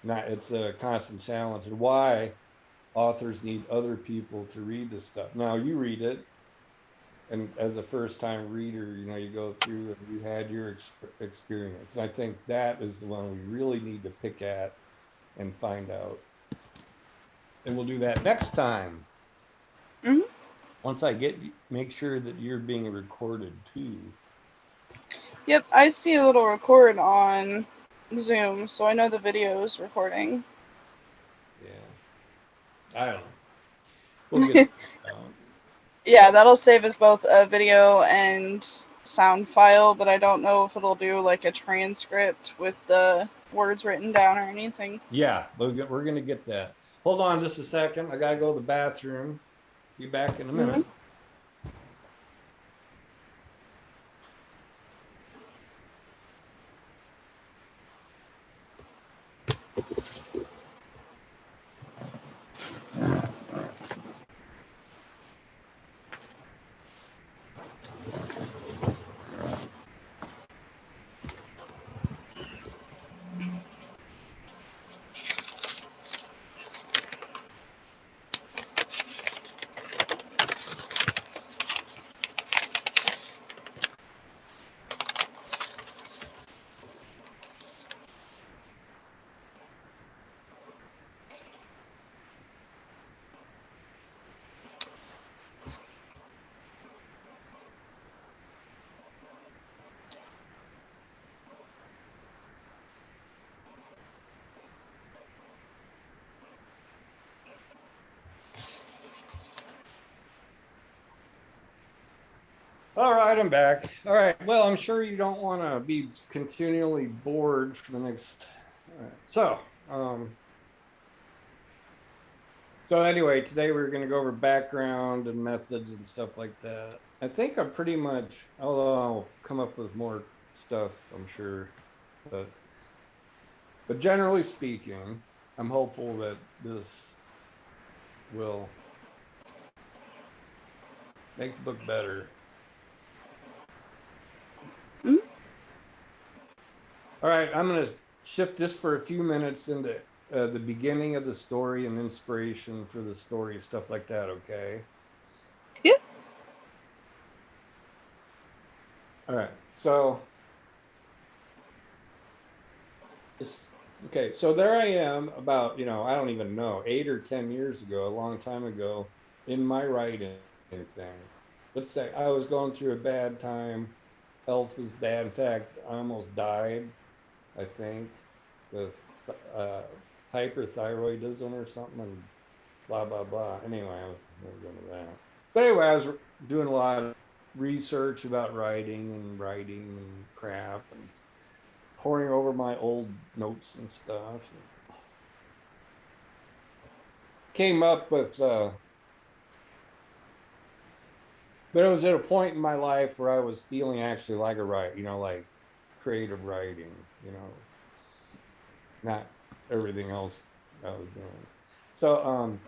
it's a constant challenge, and why authors need other people to read this stuff. Now you read it, and as a first time reader, you go through and you had your experience. And I think that is the one we really need to pick at and find out. And we'll do that next time. Hmm. Once make sure that you're being recorded too. Yep, I see a little record on Zoom, so I know the video is recording. Yeah. I don't know. We'll get down. Yeah, that'll save us both a video and sound file, but I don't know if it'll do like a transcript with the words written down or anything. Yeah, we're going to get that. Hold on just a second. I got to go to the bathroom. Be back in a Hmm. minute. All right, I'm back. All right. Well, I'm sure you don't want to be continually bored for the next. All right. So anyway, today we're going to go over background and methods and stuff like that. I think I'm pretty much, although I'll come up with more stuff, I'm sure, but generally speaking, I'm hopeful that this will make the book better. Hmm. All right, I'm going to shift this for a few minutes into the beginning of the story and inspiration for the story, stuff like that, okay? Yeah. All right, so okay, so there I am about, I don't even know, 8 or 10 years ago, a long time ago, in my writing thing. Let's say I was going through a bad time. Health was bad. In fact, I almost died, I think, with uh, hyperthyroidism or something, and blah, blah, blah. Anyway, I was never going to that. But anyway, I was doing a lot of research about writing and crap, and poring over my old notes and stuff. And came up with, but it was at a point in my life where I was feeling actually like a writer, like creative writing, not everything else I was doing. So,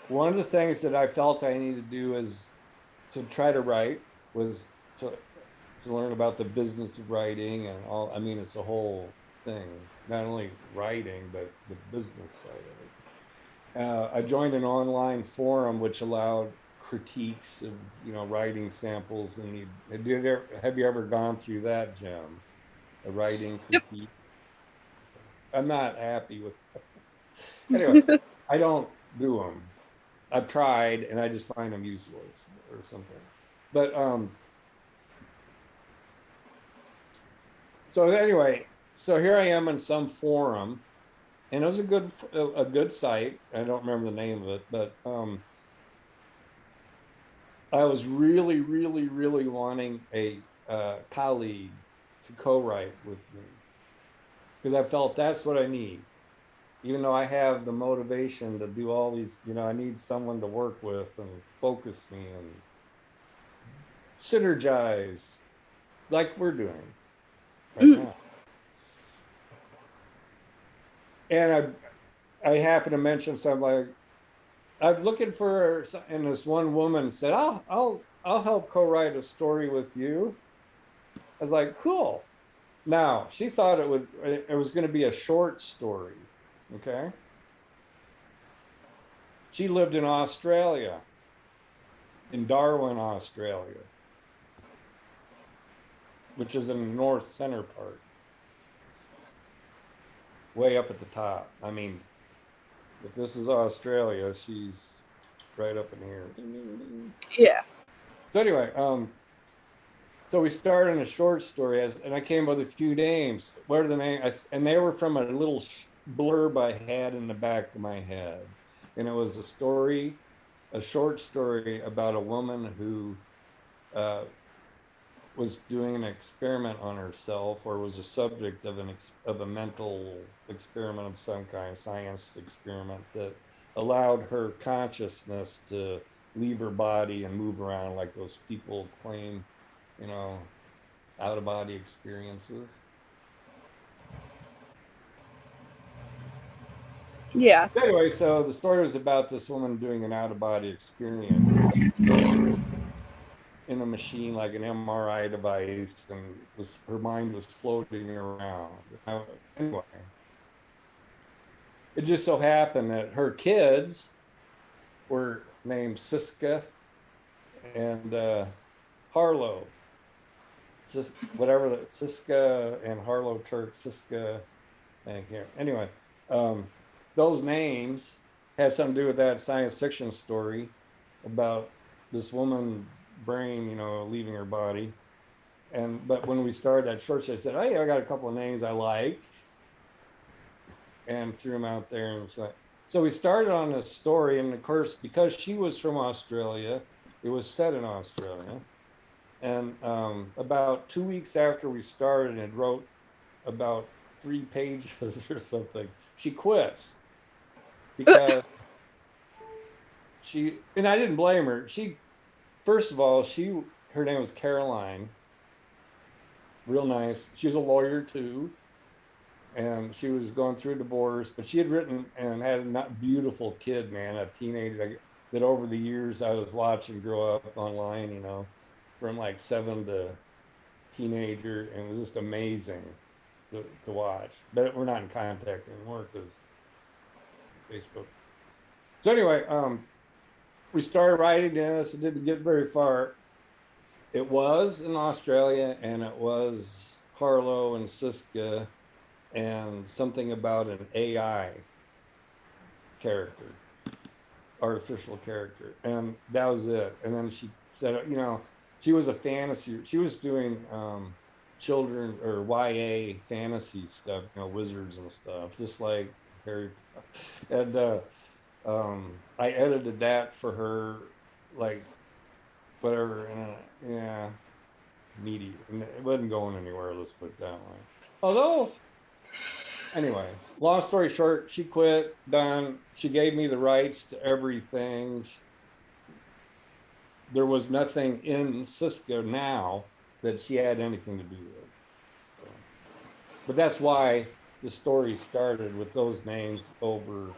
one of the things that I felt I needed to do is to try to write was to learn about the business of writing and all. I mean, it's a whole thing, not only writing, but the business side of it. I joined an online forum which allowed critiques of, writing samples. And have you ever gone through that, Jim? A writing Yep. critique? I'm not happy with. Anyway, I don't do them. I've tried and I just find them useless or something. But so anyway, so here I am in some forum, and it was a good site. I don't remember the name of it, but I was really, really, really wanting a colleague to co-write with me because I felt that's what I need. Even though I have the motivation to do all these, I need someone to work with and focus me and synergize like we're doing right Mm, now. And I happen to mention something like, I'm looking for, and this one woman said, I'll help co-write a story with you. I was like, cool. Now she thought it was going to be a short story. Okay. She lived in Australia, in Darwin, Australia, which is in the north center part, way up at the top. I mean, if this is Australia, she's right up in here. Ding, ding, ding. yeah. So anyway, so we started in a short story, and I came up with a few names. What are the names? And they were from a little blurb I had in the back of my head, and it was a short story about a woman who uh, was doing an experiment on herself, or was a subject of a mental experiment of some kind, science experiment that allowed her consciousness to leave her body and move around like those people claim, you know, out of body experiences. Yeah. So anyway, so the story was about this woman doing an out of body experience, and she in a machine like an MRI device, and her mind was floating around. Anyway, it just so happened that her kids were named Siska and Harlow. Whatever that Siska and Harlow Turk, Siska, I can't. Anyway, um, those names had something to do with that science fiction story about this woman's brain, leaving her body. But when we started that short story, I said, "Hey, I got a couple of names I like," and threw them out there. And so we started on this story, and of course, because she was from Australia, it was set in Australia. And about 2 weeks after we started and wrote about 3 pages or something, she quits because and I didn't blame her. First of all, her name was Caroline, real nice. She was a lawyer too, and she was going through a divorce, but she had written and had a not beautiful kid, man, a teenager that over the years I was watching grow up online, from like 7 to teenager, and it was just amazing to watch. But we're not in contact anymore because Facebook. So anyway, we started writing this. It didn't get very far. It was in Australia, and it was Harlow and Siska, and something about an AI character, artificial character, and that was it. And then she said, she was a fantasy. She was doing children or YA fantasy stuff, wizards and stuff, just like Harry. And I edited that for her, like whatever. And yeah, meaty. And it wasn't going anywhere. Let's put it that way. Although, anyways, long story short, she quit. Done. She gave me the rights to everything. There was nothing in Cisco now that she had anything to do with. So, but that's why the story started with those names over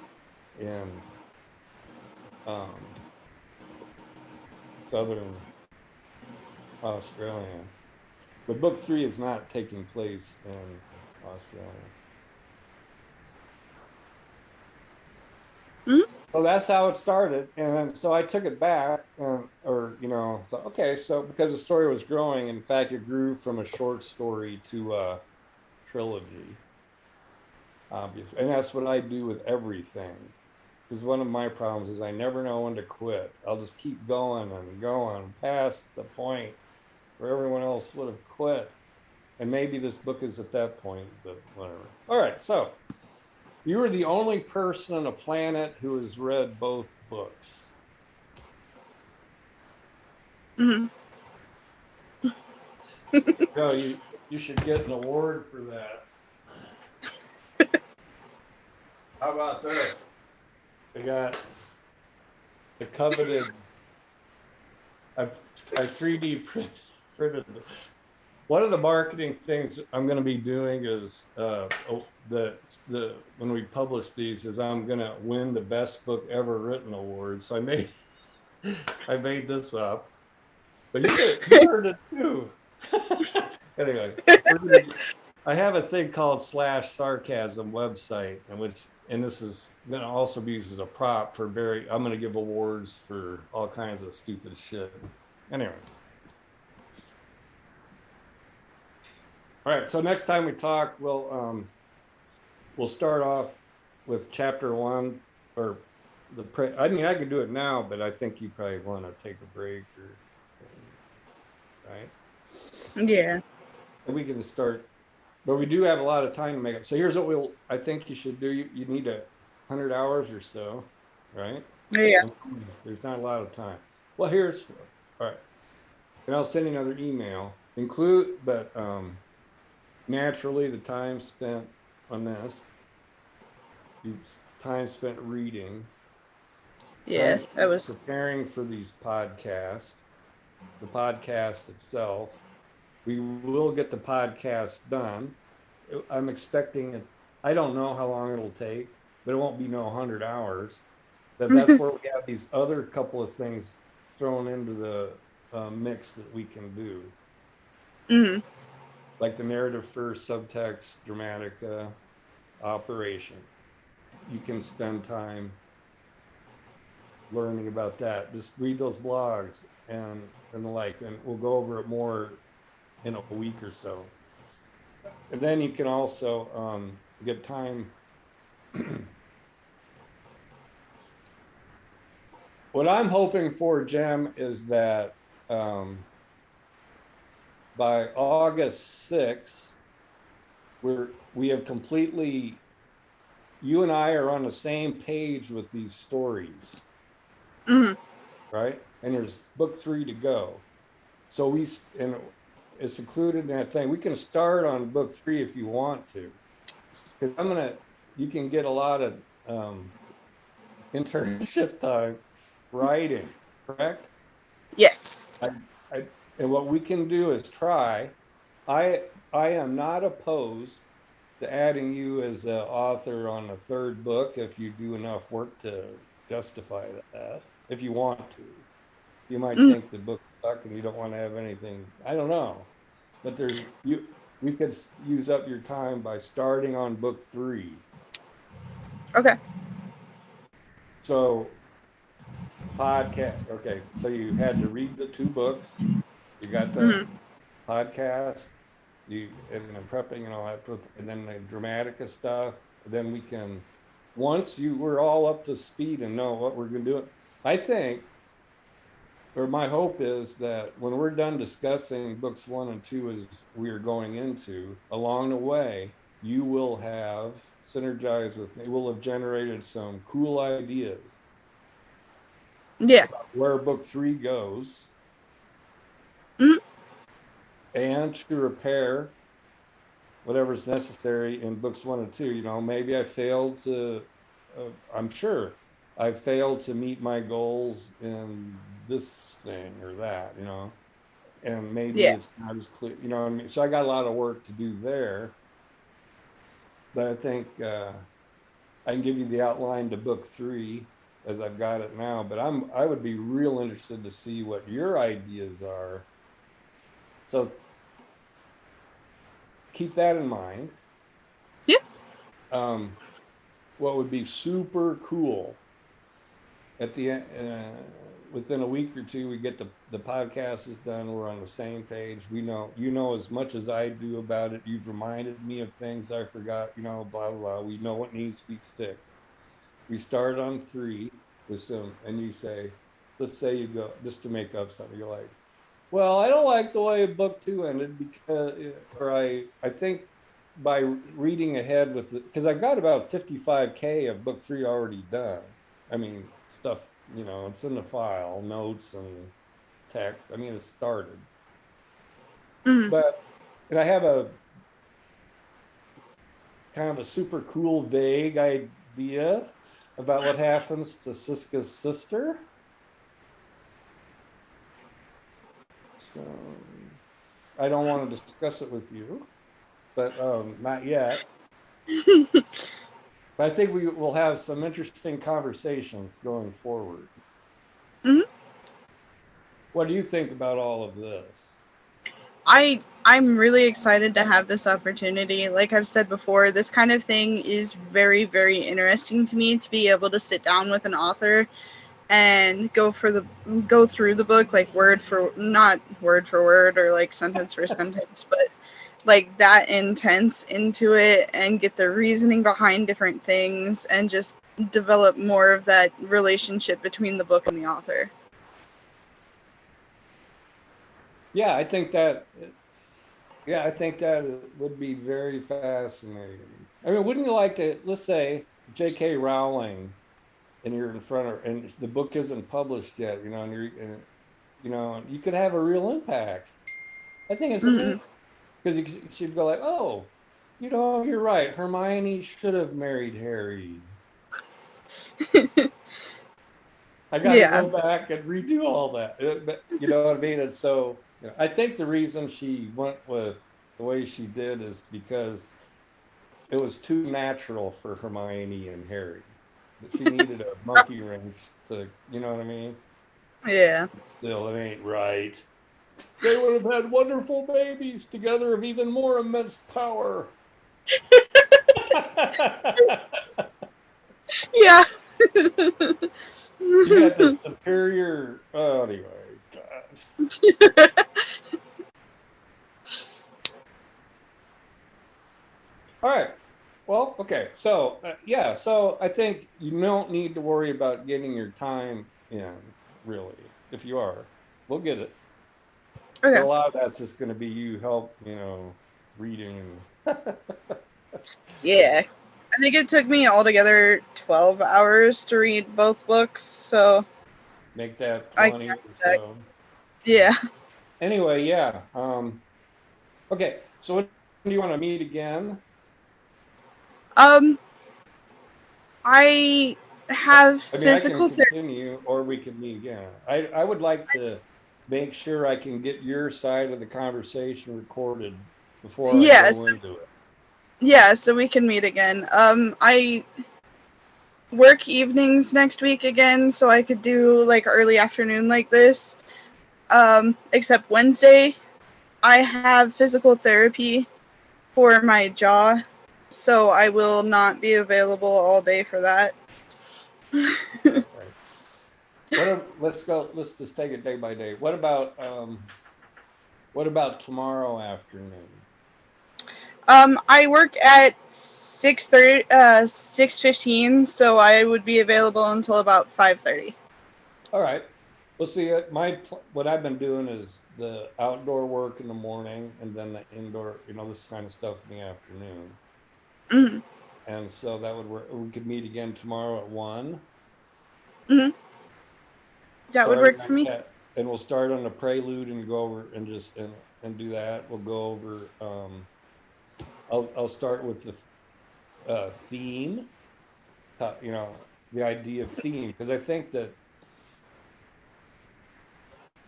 in um, southern Australia. But book 3 is not taking place in. Australia. Mhm. So that's how it started. And then, so I took it back and, or, you know, thought, okay, so because the story was growing, in fact, it grew from a short story to a trilogy, obviously. And that's what I do with everything. Because one of my problems is I never know when to quit. I'll just keep going and going past the point where everyone else would have quit. And maybe this book is at that point, but whatever. All right, so you are the only person on the planet who has read both books. Mhm. No, you should get an award for that. How about this? I got the coveted. I I 3D printed. One of the marketing things I'm going to be doing is the when we publish these is I'm going to win the best book ever written award. So I made this up, but you heard it too. Anyway, I have a thing called slash sarcasm website, in which, and this is going to also be used as a prop for I'm going to give awards for all kinds of stupid shit. Anyway. All right. So next time we talk, we'll start off with chapter one, or I mean, I could do it now, but I think you probably want to take a break, or right. Yeah. And we can start, but we do have a lot of time to make up. So here's what I think you should do. You need 100 hours or so, right? Yeah. And there's not a lot of time. Well, all right. And I'll send you another email. But naturally, the time spent on this, time spent reading, time Yeah. That spent was. preparing for these podcasts, the podcast itself. We will get the podcast done. I'm expecting it. I don't know how long it'll take, but it won't be no 100 hours. That's where we have these other couple of things thrown into the mix that we can do, Mhm. like the narrative first, subtext, dramatica, operation. You can spend time learning about that. Just read those blogs and the like, and we'll go over it more in a week or so. And then you can also get time. What I'm hoping for, Jim, is that by August 6th, we have completely, you and I are on the same page with these stories, Mhm. right? And there's book 3 to go. So and it's included in that thing. We can start on book 3 if you want to, because you can get a lot of internship time writing, correct? Yes. I, I, and what we can do is try. I am not opposed to adding you as an author on a third book if you do enough work to justify that. If you want to, you might Mhm. think the book suck and you don't want to have anything. I don't know, but we could use up your time by starting on book 3. Okay. So podcast. Okay, so you had to read the 2 books. You got the Mhm. podcast. And then prepping and all that, and then the Dramatica stuff. Then we can, once we're all up to speed and know what we're going to do. I think, or my hope is that when we're done discussing books 1 and 2 as we're going into, along the way, you will have synergized with me. We'll have generated some cool ideas Yeah. about where book 3 goes, Mhm. and to repair whatever's necessary in books 1 and 2. Maybe I failed to, I'm sure I failed to meet my goals in this thing or that, and maybe Yeah. it's not as clear, what I mean? So I got a lot of work to do there, but I think I can give you the outline to book 3 as I've got it now, but I would be real interested to see what your ideas are. So keep that in mind. what would be super cool at the end, within a week or two, we get the podcast is done. We're on the same page. We know, you know, as much as I do about it. You've reminded me of things I forgot, you know, blah, blah, blah. We know what needs to be fixed. We start on 3 with some, and you say, let's say you go, just to make up something, you're like, well, I don't like the way book 2 ended because, or I think by reading ahead with it, because I've got about 55K of book 3 already done. I mean, stuff, you know, it's in the file, notes and text. I mean, it's started. Mm. But, and I have a kind of a super cool, vague idea about what happens to Siska's sister. So I don't want to discuss it with you, but not yet. But I think we will have some interesting conversations going forward. Hmm. What do you think about all of this? I'm really excited to have this opportunity. Like I've said before, this kind of thing is very, very interesting to me, to be able to sit down with an author and go through the book, like not word for word or like sentence for sentence, but like that intense into it, and get the reasoning behind different things, and just develop more of that relationship between the book and the author. Yeah, I think that. Yeah, I think that would be very fascinating. I mean, wouldn't you like to? Let's say J.K. Rowling, and you're in front of, and the book isn't published yet. You know, and you know, you could have a real impact. I think it's Mm. amazing because she'd go like, "Oh, you know, you're right. Hermione should have married Harry. I got to Yeah. go back and redo all that." But you know what I mean? And so, you know, I think the reason she went with the way she did is because it was too natural for Hermione and Harry. That she needed a monkey wrench to, you know what I mean? Yeah. Still, it ain't right. They would have had wonderful babies together of even more immense power. Yeah. You had the superior. Oh, anyway, God. All right. Well, okay. So, yeah. So I think you don't need to worry about getting your time in, really. If you are, we'll get it. But Okay. a lot of that's just going to be you help, you know, reading. Yeah. I think it took me altogether 12 hours to read both books, so Make that I can 20 or that. so. Yeah. Anyway, yeah. Okay. So when do you want to meet again? Um, I have I mean, I can physical therapy. continue or we can meet again. I would like to make sure I can get your side of the conversation recorded before I go Yes. into it. Yeah, so we can meet again. I work evenings next week again, so I could do like early afternoon like this. Except Wednesday, I have physical therapy for my jaw, so I will not be available all day for that. Okay. Let's go, let's just take it day by day. What about tomorrow afternoon? I work at 6:30, 6:15, so I would be available until about 5:30. All right. Well, see, what I've been doing is the outdoor work in the morning and then the indoor, you know, this kind of stuff in the afternoon. Mm-hmm. And so that would work. We could meet again tomorrow at 1, Mm-hmm. That would starting work for on me. cat, and we'll start on the prelude and go over and just and do that. We'll go over. I'll start with the theme, you know, the idea of theme, because I think that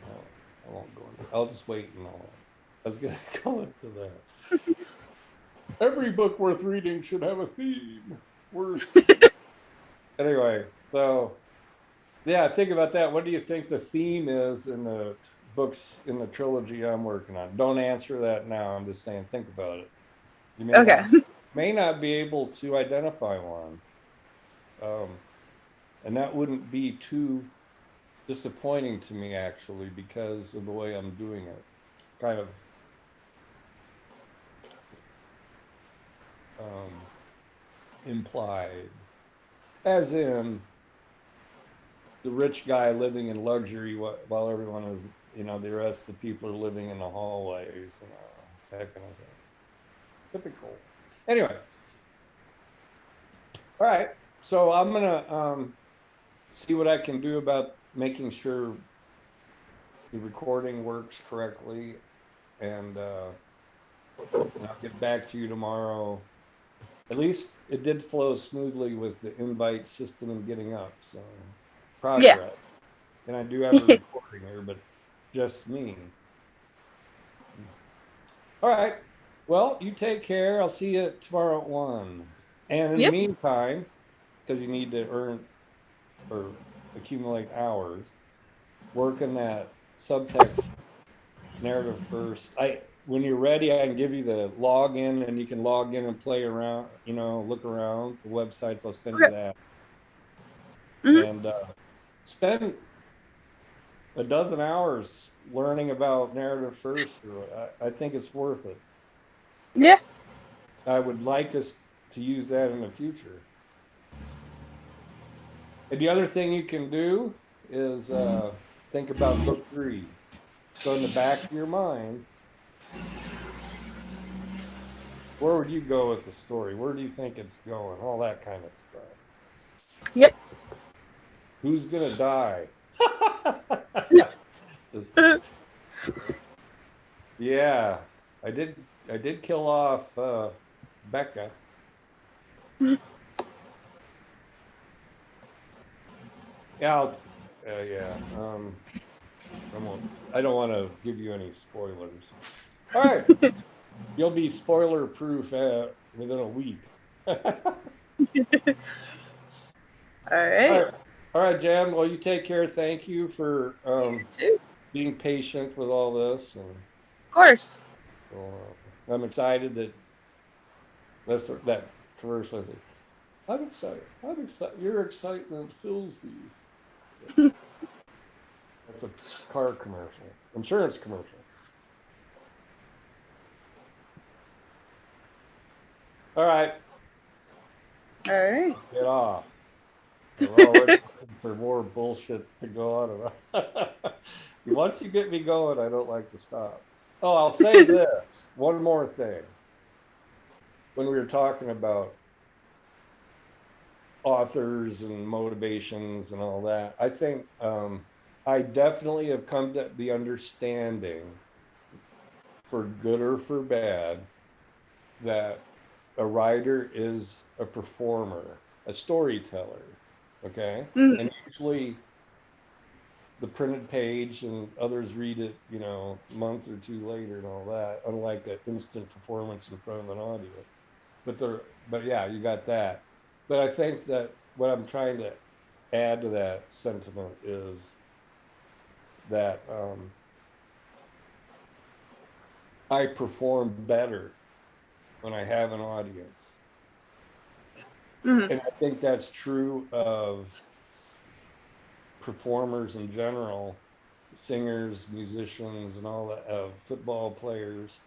well, I won't go into. I'll just wait and I was gonna go into that. Every book worth reading should have a theme. Worth anyway. So yeah, think about that. What do you think the theme is in the books in the trilogy I'm working on? Don't answer that now. I'm just saying, think about it. You may Okay. not. may not be able to identify one. And that wouldn't be too disappointing to me, actually, because of the way I'm doing it. Kind of implied, as in the rich guy living in luxury while everyone is, the rest of the people are living in the hallways, that kind of thing. Typical. Anyway, all right. So I'm gonna see what I can do about making sure the recording works correctly, and I'll get back to you tomorrow. At least it did flow smoothly with the invite system and getting up. So Yeah. progress. And I do have a recording here, but just me. All right. Well, you take care. I'll see you tomorrow at 1. And in the Yep. meantime, because you need to earn or accumulate hours, work on that subtext narrative first. When you're ready, I can give you the login and you can log in and play around, look around the websites. I'll send you Okay. that. Hmm. And spend a dozen hours learning about narrative first. I think it's worth it. Yeah. I would like us to use that in the future. And the other thing you can do is think about book 3. So in the back of your mind, where would you go with the story? Where do you think it's going? All that kind of stuff. Yep. Who's gonna die? Just, yeah, I did kill off Becca. Yeah, yeah. I don't want to give you any spoilers. All right, you'll be spoiler proof within a week. All All right. right, all right, Jan. Well, you take care. Thank you for You too. being patient with all this, and Of course. I'm excited that commercial. I'm excited. I'm excited. Your excitement fills me. That's a car commercial, insurance commercial. All right, All right. get off. I'm already looking for more bullshit to go on about. Once you get me going, I don't like to stop. Oh, I'll say this one more thing. When we were talking about authors and motivations and all that, I think I definitely have come to the understanding, for good or for bad, that a writer is a performer, a storyteller. Okay. Mhm. And usually the printed page and others read it, a month or two later and all that, unlike an instant performance in front of an audience. But yeah, you got that. But I think that what I'm trying to add to that sentiment is that I perform better when I have an audience. Mhm. And I think that's true of performers in general, singers, musicians, and all that, football players.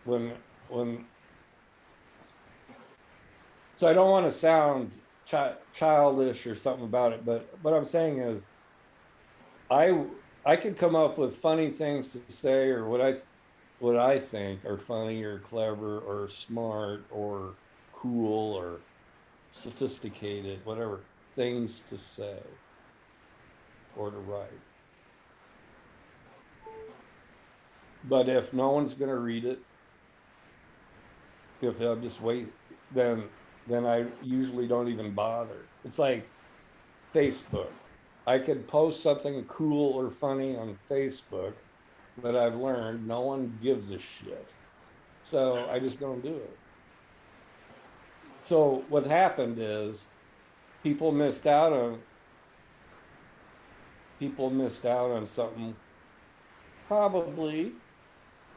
When So I don't want to sound childish or something about it, but what I'm saying is I I could come up with funny things to say, or what I think are funny or clever or smart or cool or sophisticated, whatever things to say or to write. But if no one's going to read it, if I'll just wait, then I usually don't even bother. It's like Facebook. I could post something cool or funny on Facebook, but I've learned no one gives a shit. So I just don't do it. So what happened is people missed out on people missed out on something, probably,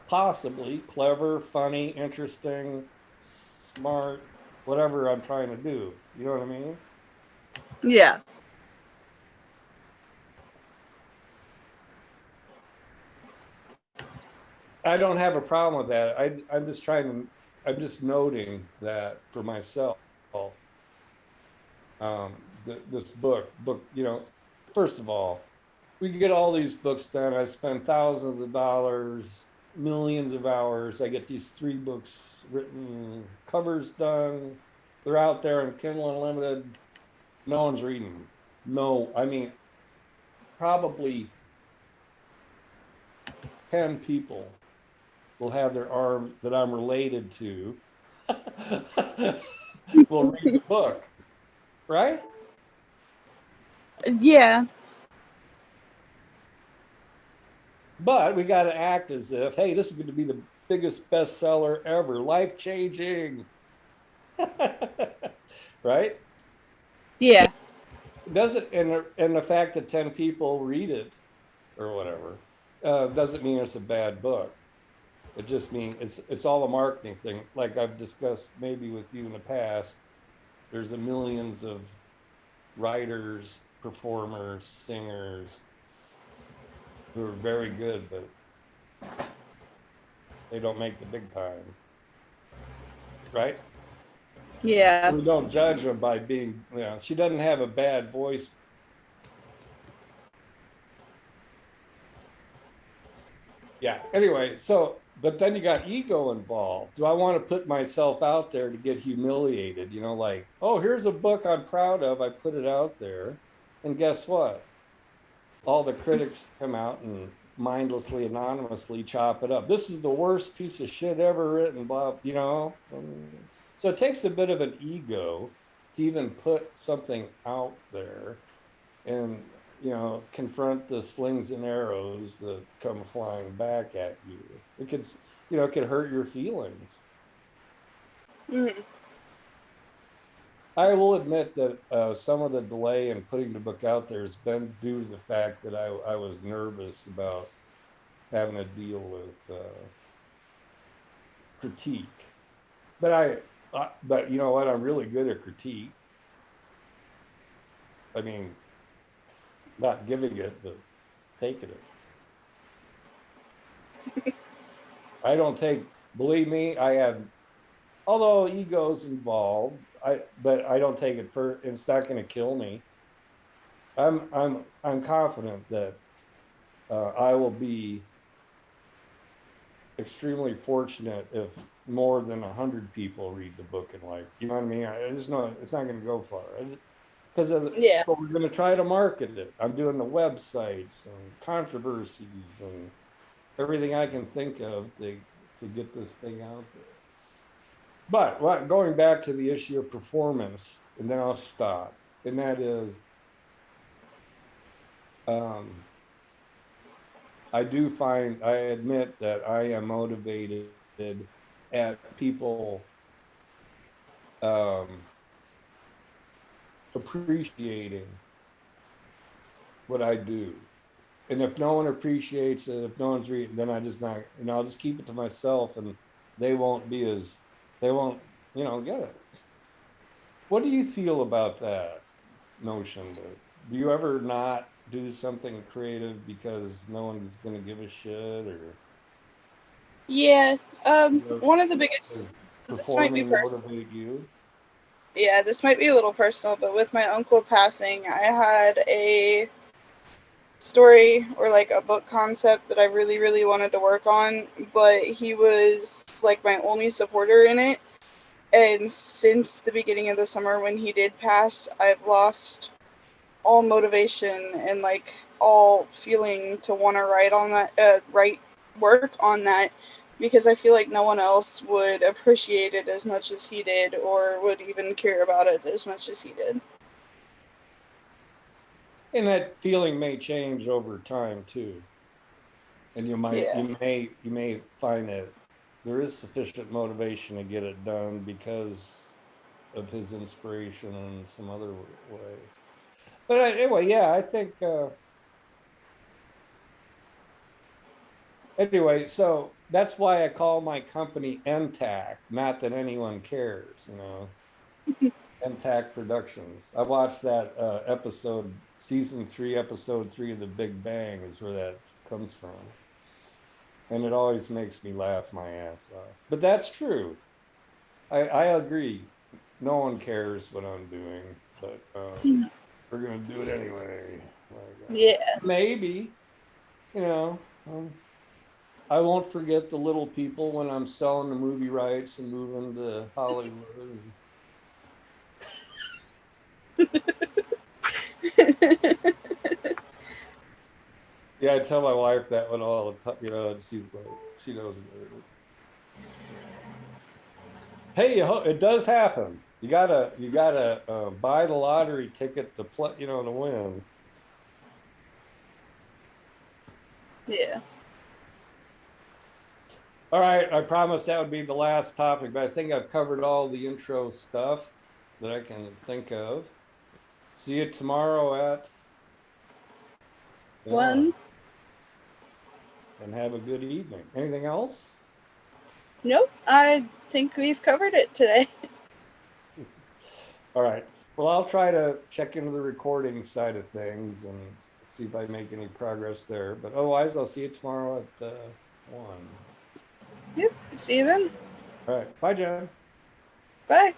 possibly clever, funny, interesting, smart, whatever I'm trying to do. You know what I mean? Yeah. I don't have a problem with that. I'm just trying to, I'm just noting that for myself, this book, first of all, we get all these books done. I spend thousands of dollars, millions of hours. I get these 3 books written, covers done. They're out there in Kindle Unlimited. No one's reading them. No, I mean, probably 10 people will have their arm that I'm related to will read the book, right? Yeah. But we got to act as if, hey, this is going to be the biggest bestseller ever, life changing, right? Yeah. It doesn't, and the fact that 10 people read it or whatever doesn't mean it's a bad book. It just means it's all a marketing thing. Like I've discussed maybe with you in the past, there's the millions of writers, performers, singers who are very good, but they don't make the big time, right? Yeah. We don't judge them by being, she doesn't have a bad voice. Yeah. Anyway, so, but then you got ego involved. Do I want to put myself out there to get humiliated? Like, oh, here's a book I'm proud of. I put it out there. And guess what? All the critics come out and mindlessly, anonymously chop it up. This is the worst piece of shit ever written, blah. So it takes a bit of an ego to even put something out there and confront the slings and arrows that come flying back at you. It could hurt your feelings. Mm. I will admit that some of the delay in putting the book out there has been due to the fact that I was nervous about having to deal with critique. But you know what? I'm really good at critique. I mean, not giving it, but taking it. I don't take. Believe me, I have. Although ego's involved, but I don't take it per. It's not going to kill me. I'm confident that I will be extremely fortunate if more than 100 people read the book and like, you know what I mean? I just know it's not going to go far because Yeah. but we're going to try to market it. I'm doing the websites and controversies and everything I can think of to get this thing out there. But going back to the issue of performance, and then I'll stop. And that is, um, I admit that I am motivated at people um, appreciating what I do. And if no one appreciates it, if no one's reading, then I just not, I'll just keep it to myself and they won't be as, they won't, get it. What do you feel about that notion? Do you ever not do something creative because no one's going to give a shit, or Yeah. you One of the biggest. does This might be performing personal. motivate you? Yeah, this might be a little personal, but with my uncle passing, I had a story or like a book concept that I really, really wanted to work on, but he was like my only supporter in it. And since the beginning of the summer when he did pass, I've lost all motivation and like all feeling to want to write on that, write work on that, because I feel like no one else would appreciate it as much as he did or would even care about it as much as he did. And that feeling may change over time too. And Yeah. you may find that there is sufficient motivation to get it done because of his inspiration in some other way. But anyway, yeah, I think Anyway, so that's why I call my company NTAC, not that anyone cares, NTAC Productions. I watched that episode, season 3, episode 3 of The Big Bang is where that comes from. And it always makes me laugh my ass off. But that's true. I agree. No one cares what I'm doing, but we're gonna do it anyway. Yeah. Maybe, you know, I won't forget the little people when I'm selling the movie rights and moving to Hollywood. Yeah, I tell my wife that one all the time, and she's like, she knows what it is. Hey, it does happen. You gotta buy the lottery ticket to play, to win. Yeah. All right, I promise that would be the last topic, but I think I've covered all the intro stuff that I can think of. See you tomorrow at 1, One. and have a good evening. Anything else? Nope. I think we've covered it today. All right. Well, I'll try to check into the recording side of things and see if I make any progress there. But otherwise, I'll see you tomorrow at 1. Yep. See you then. All right. Bye, Jen. Bye.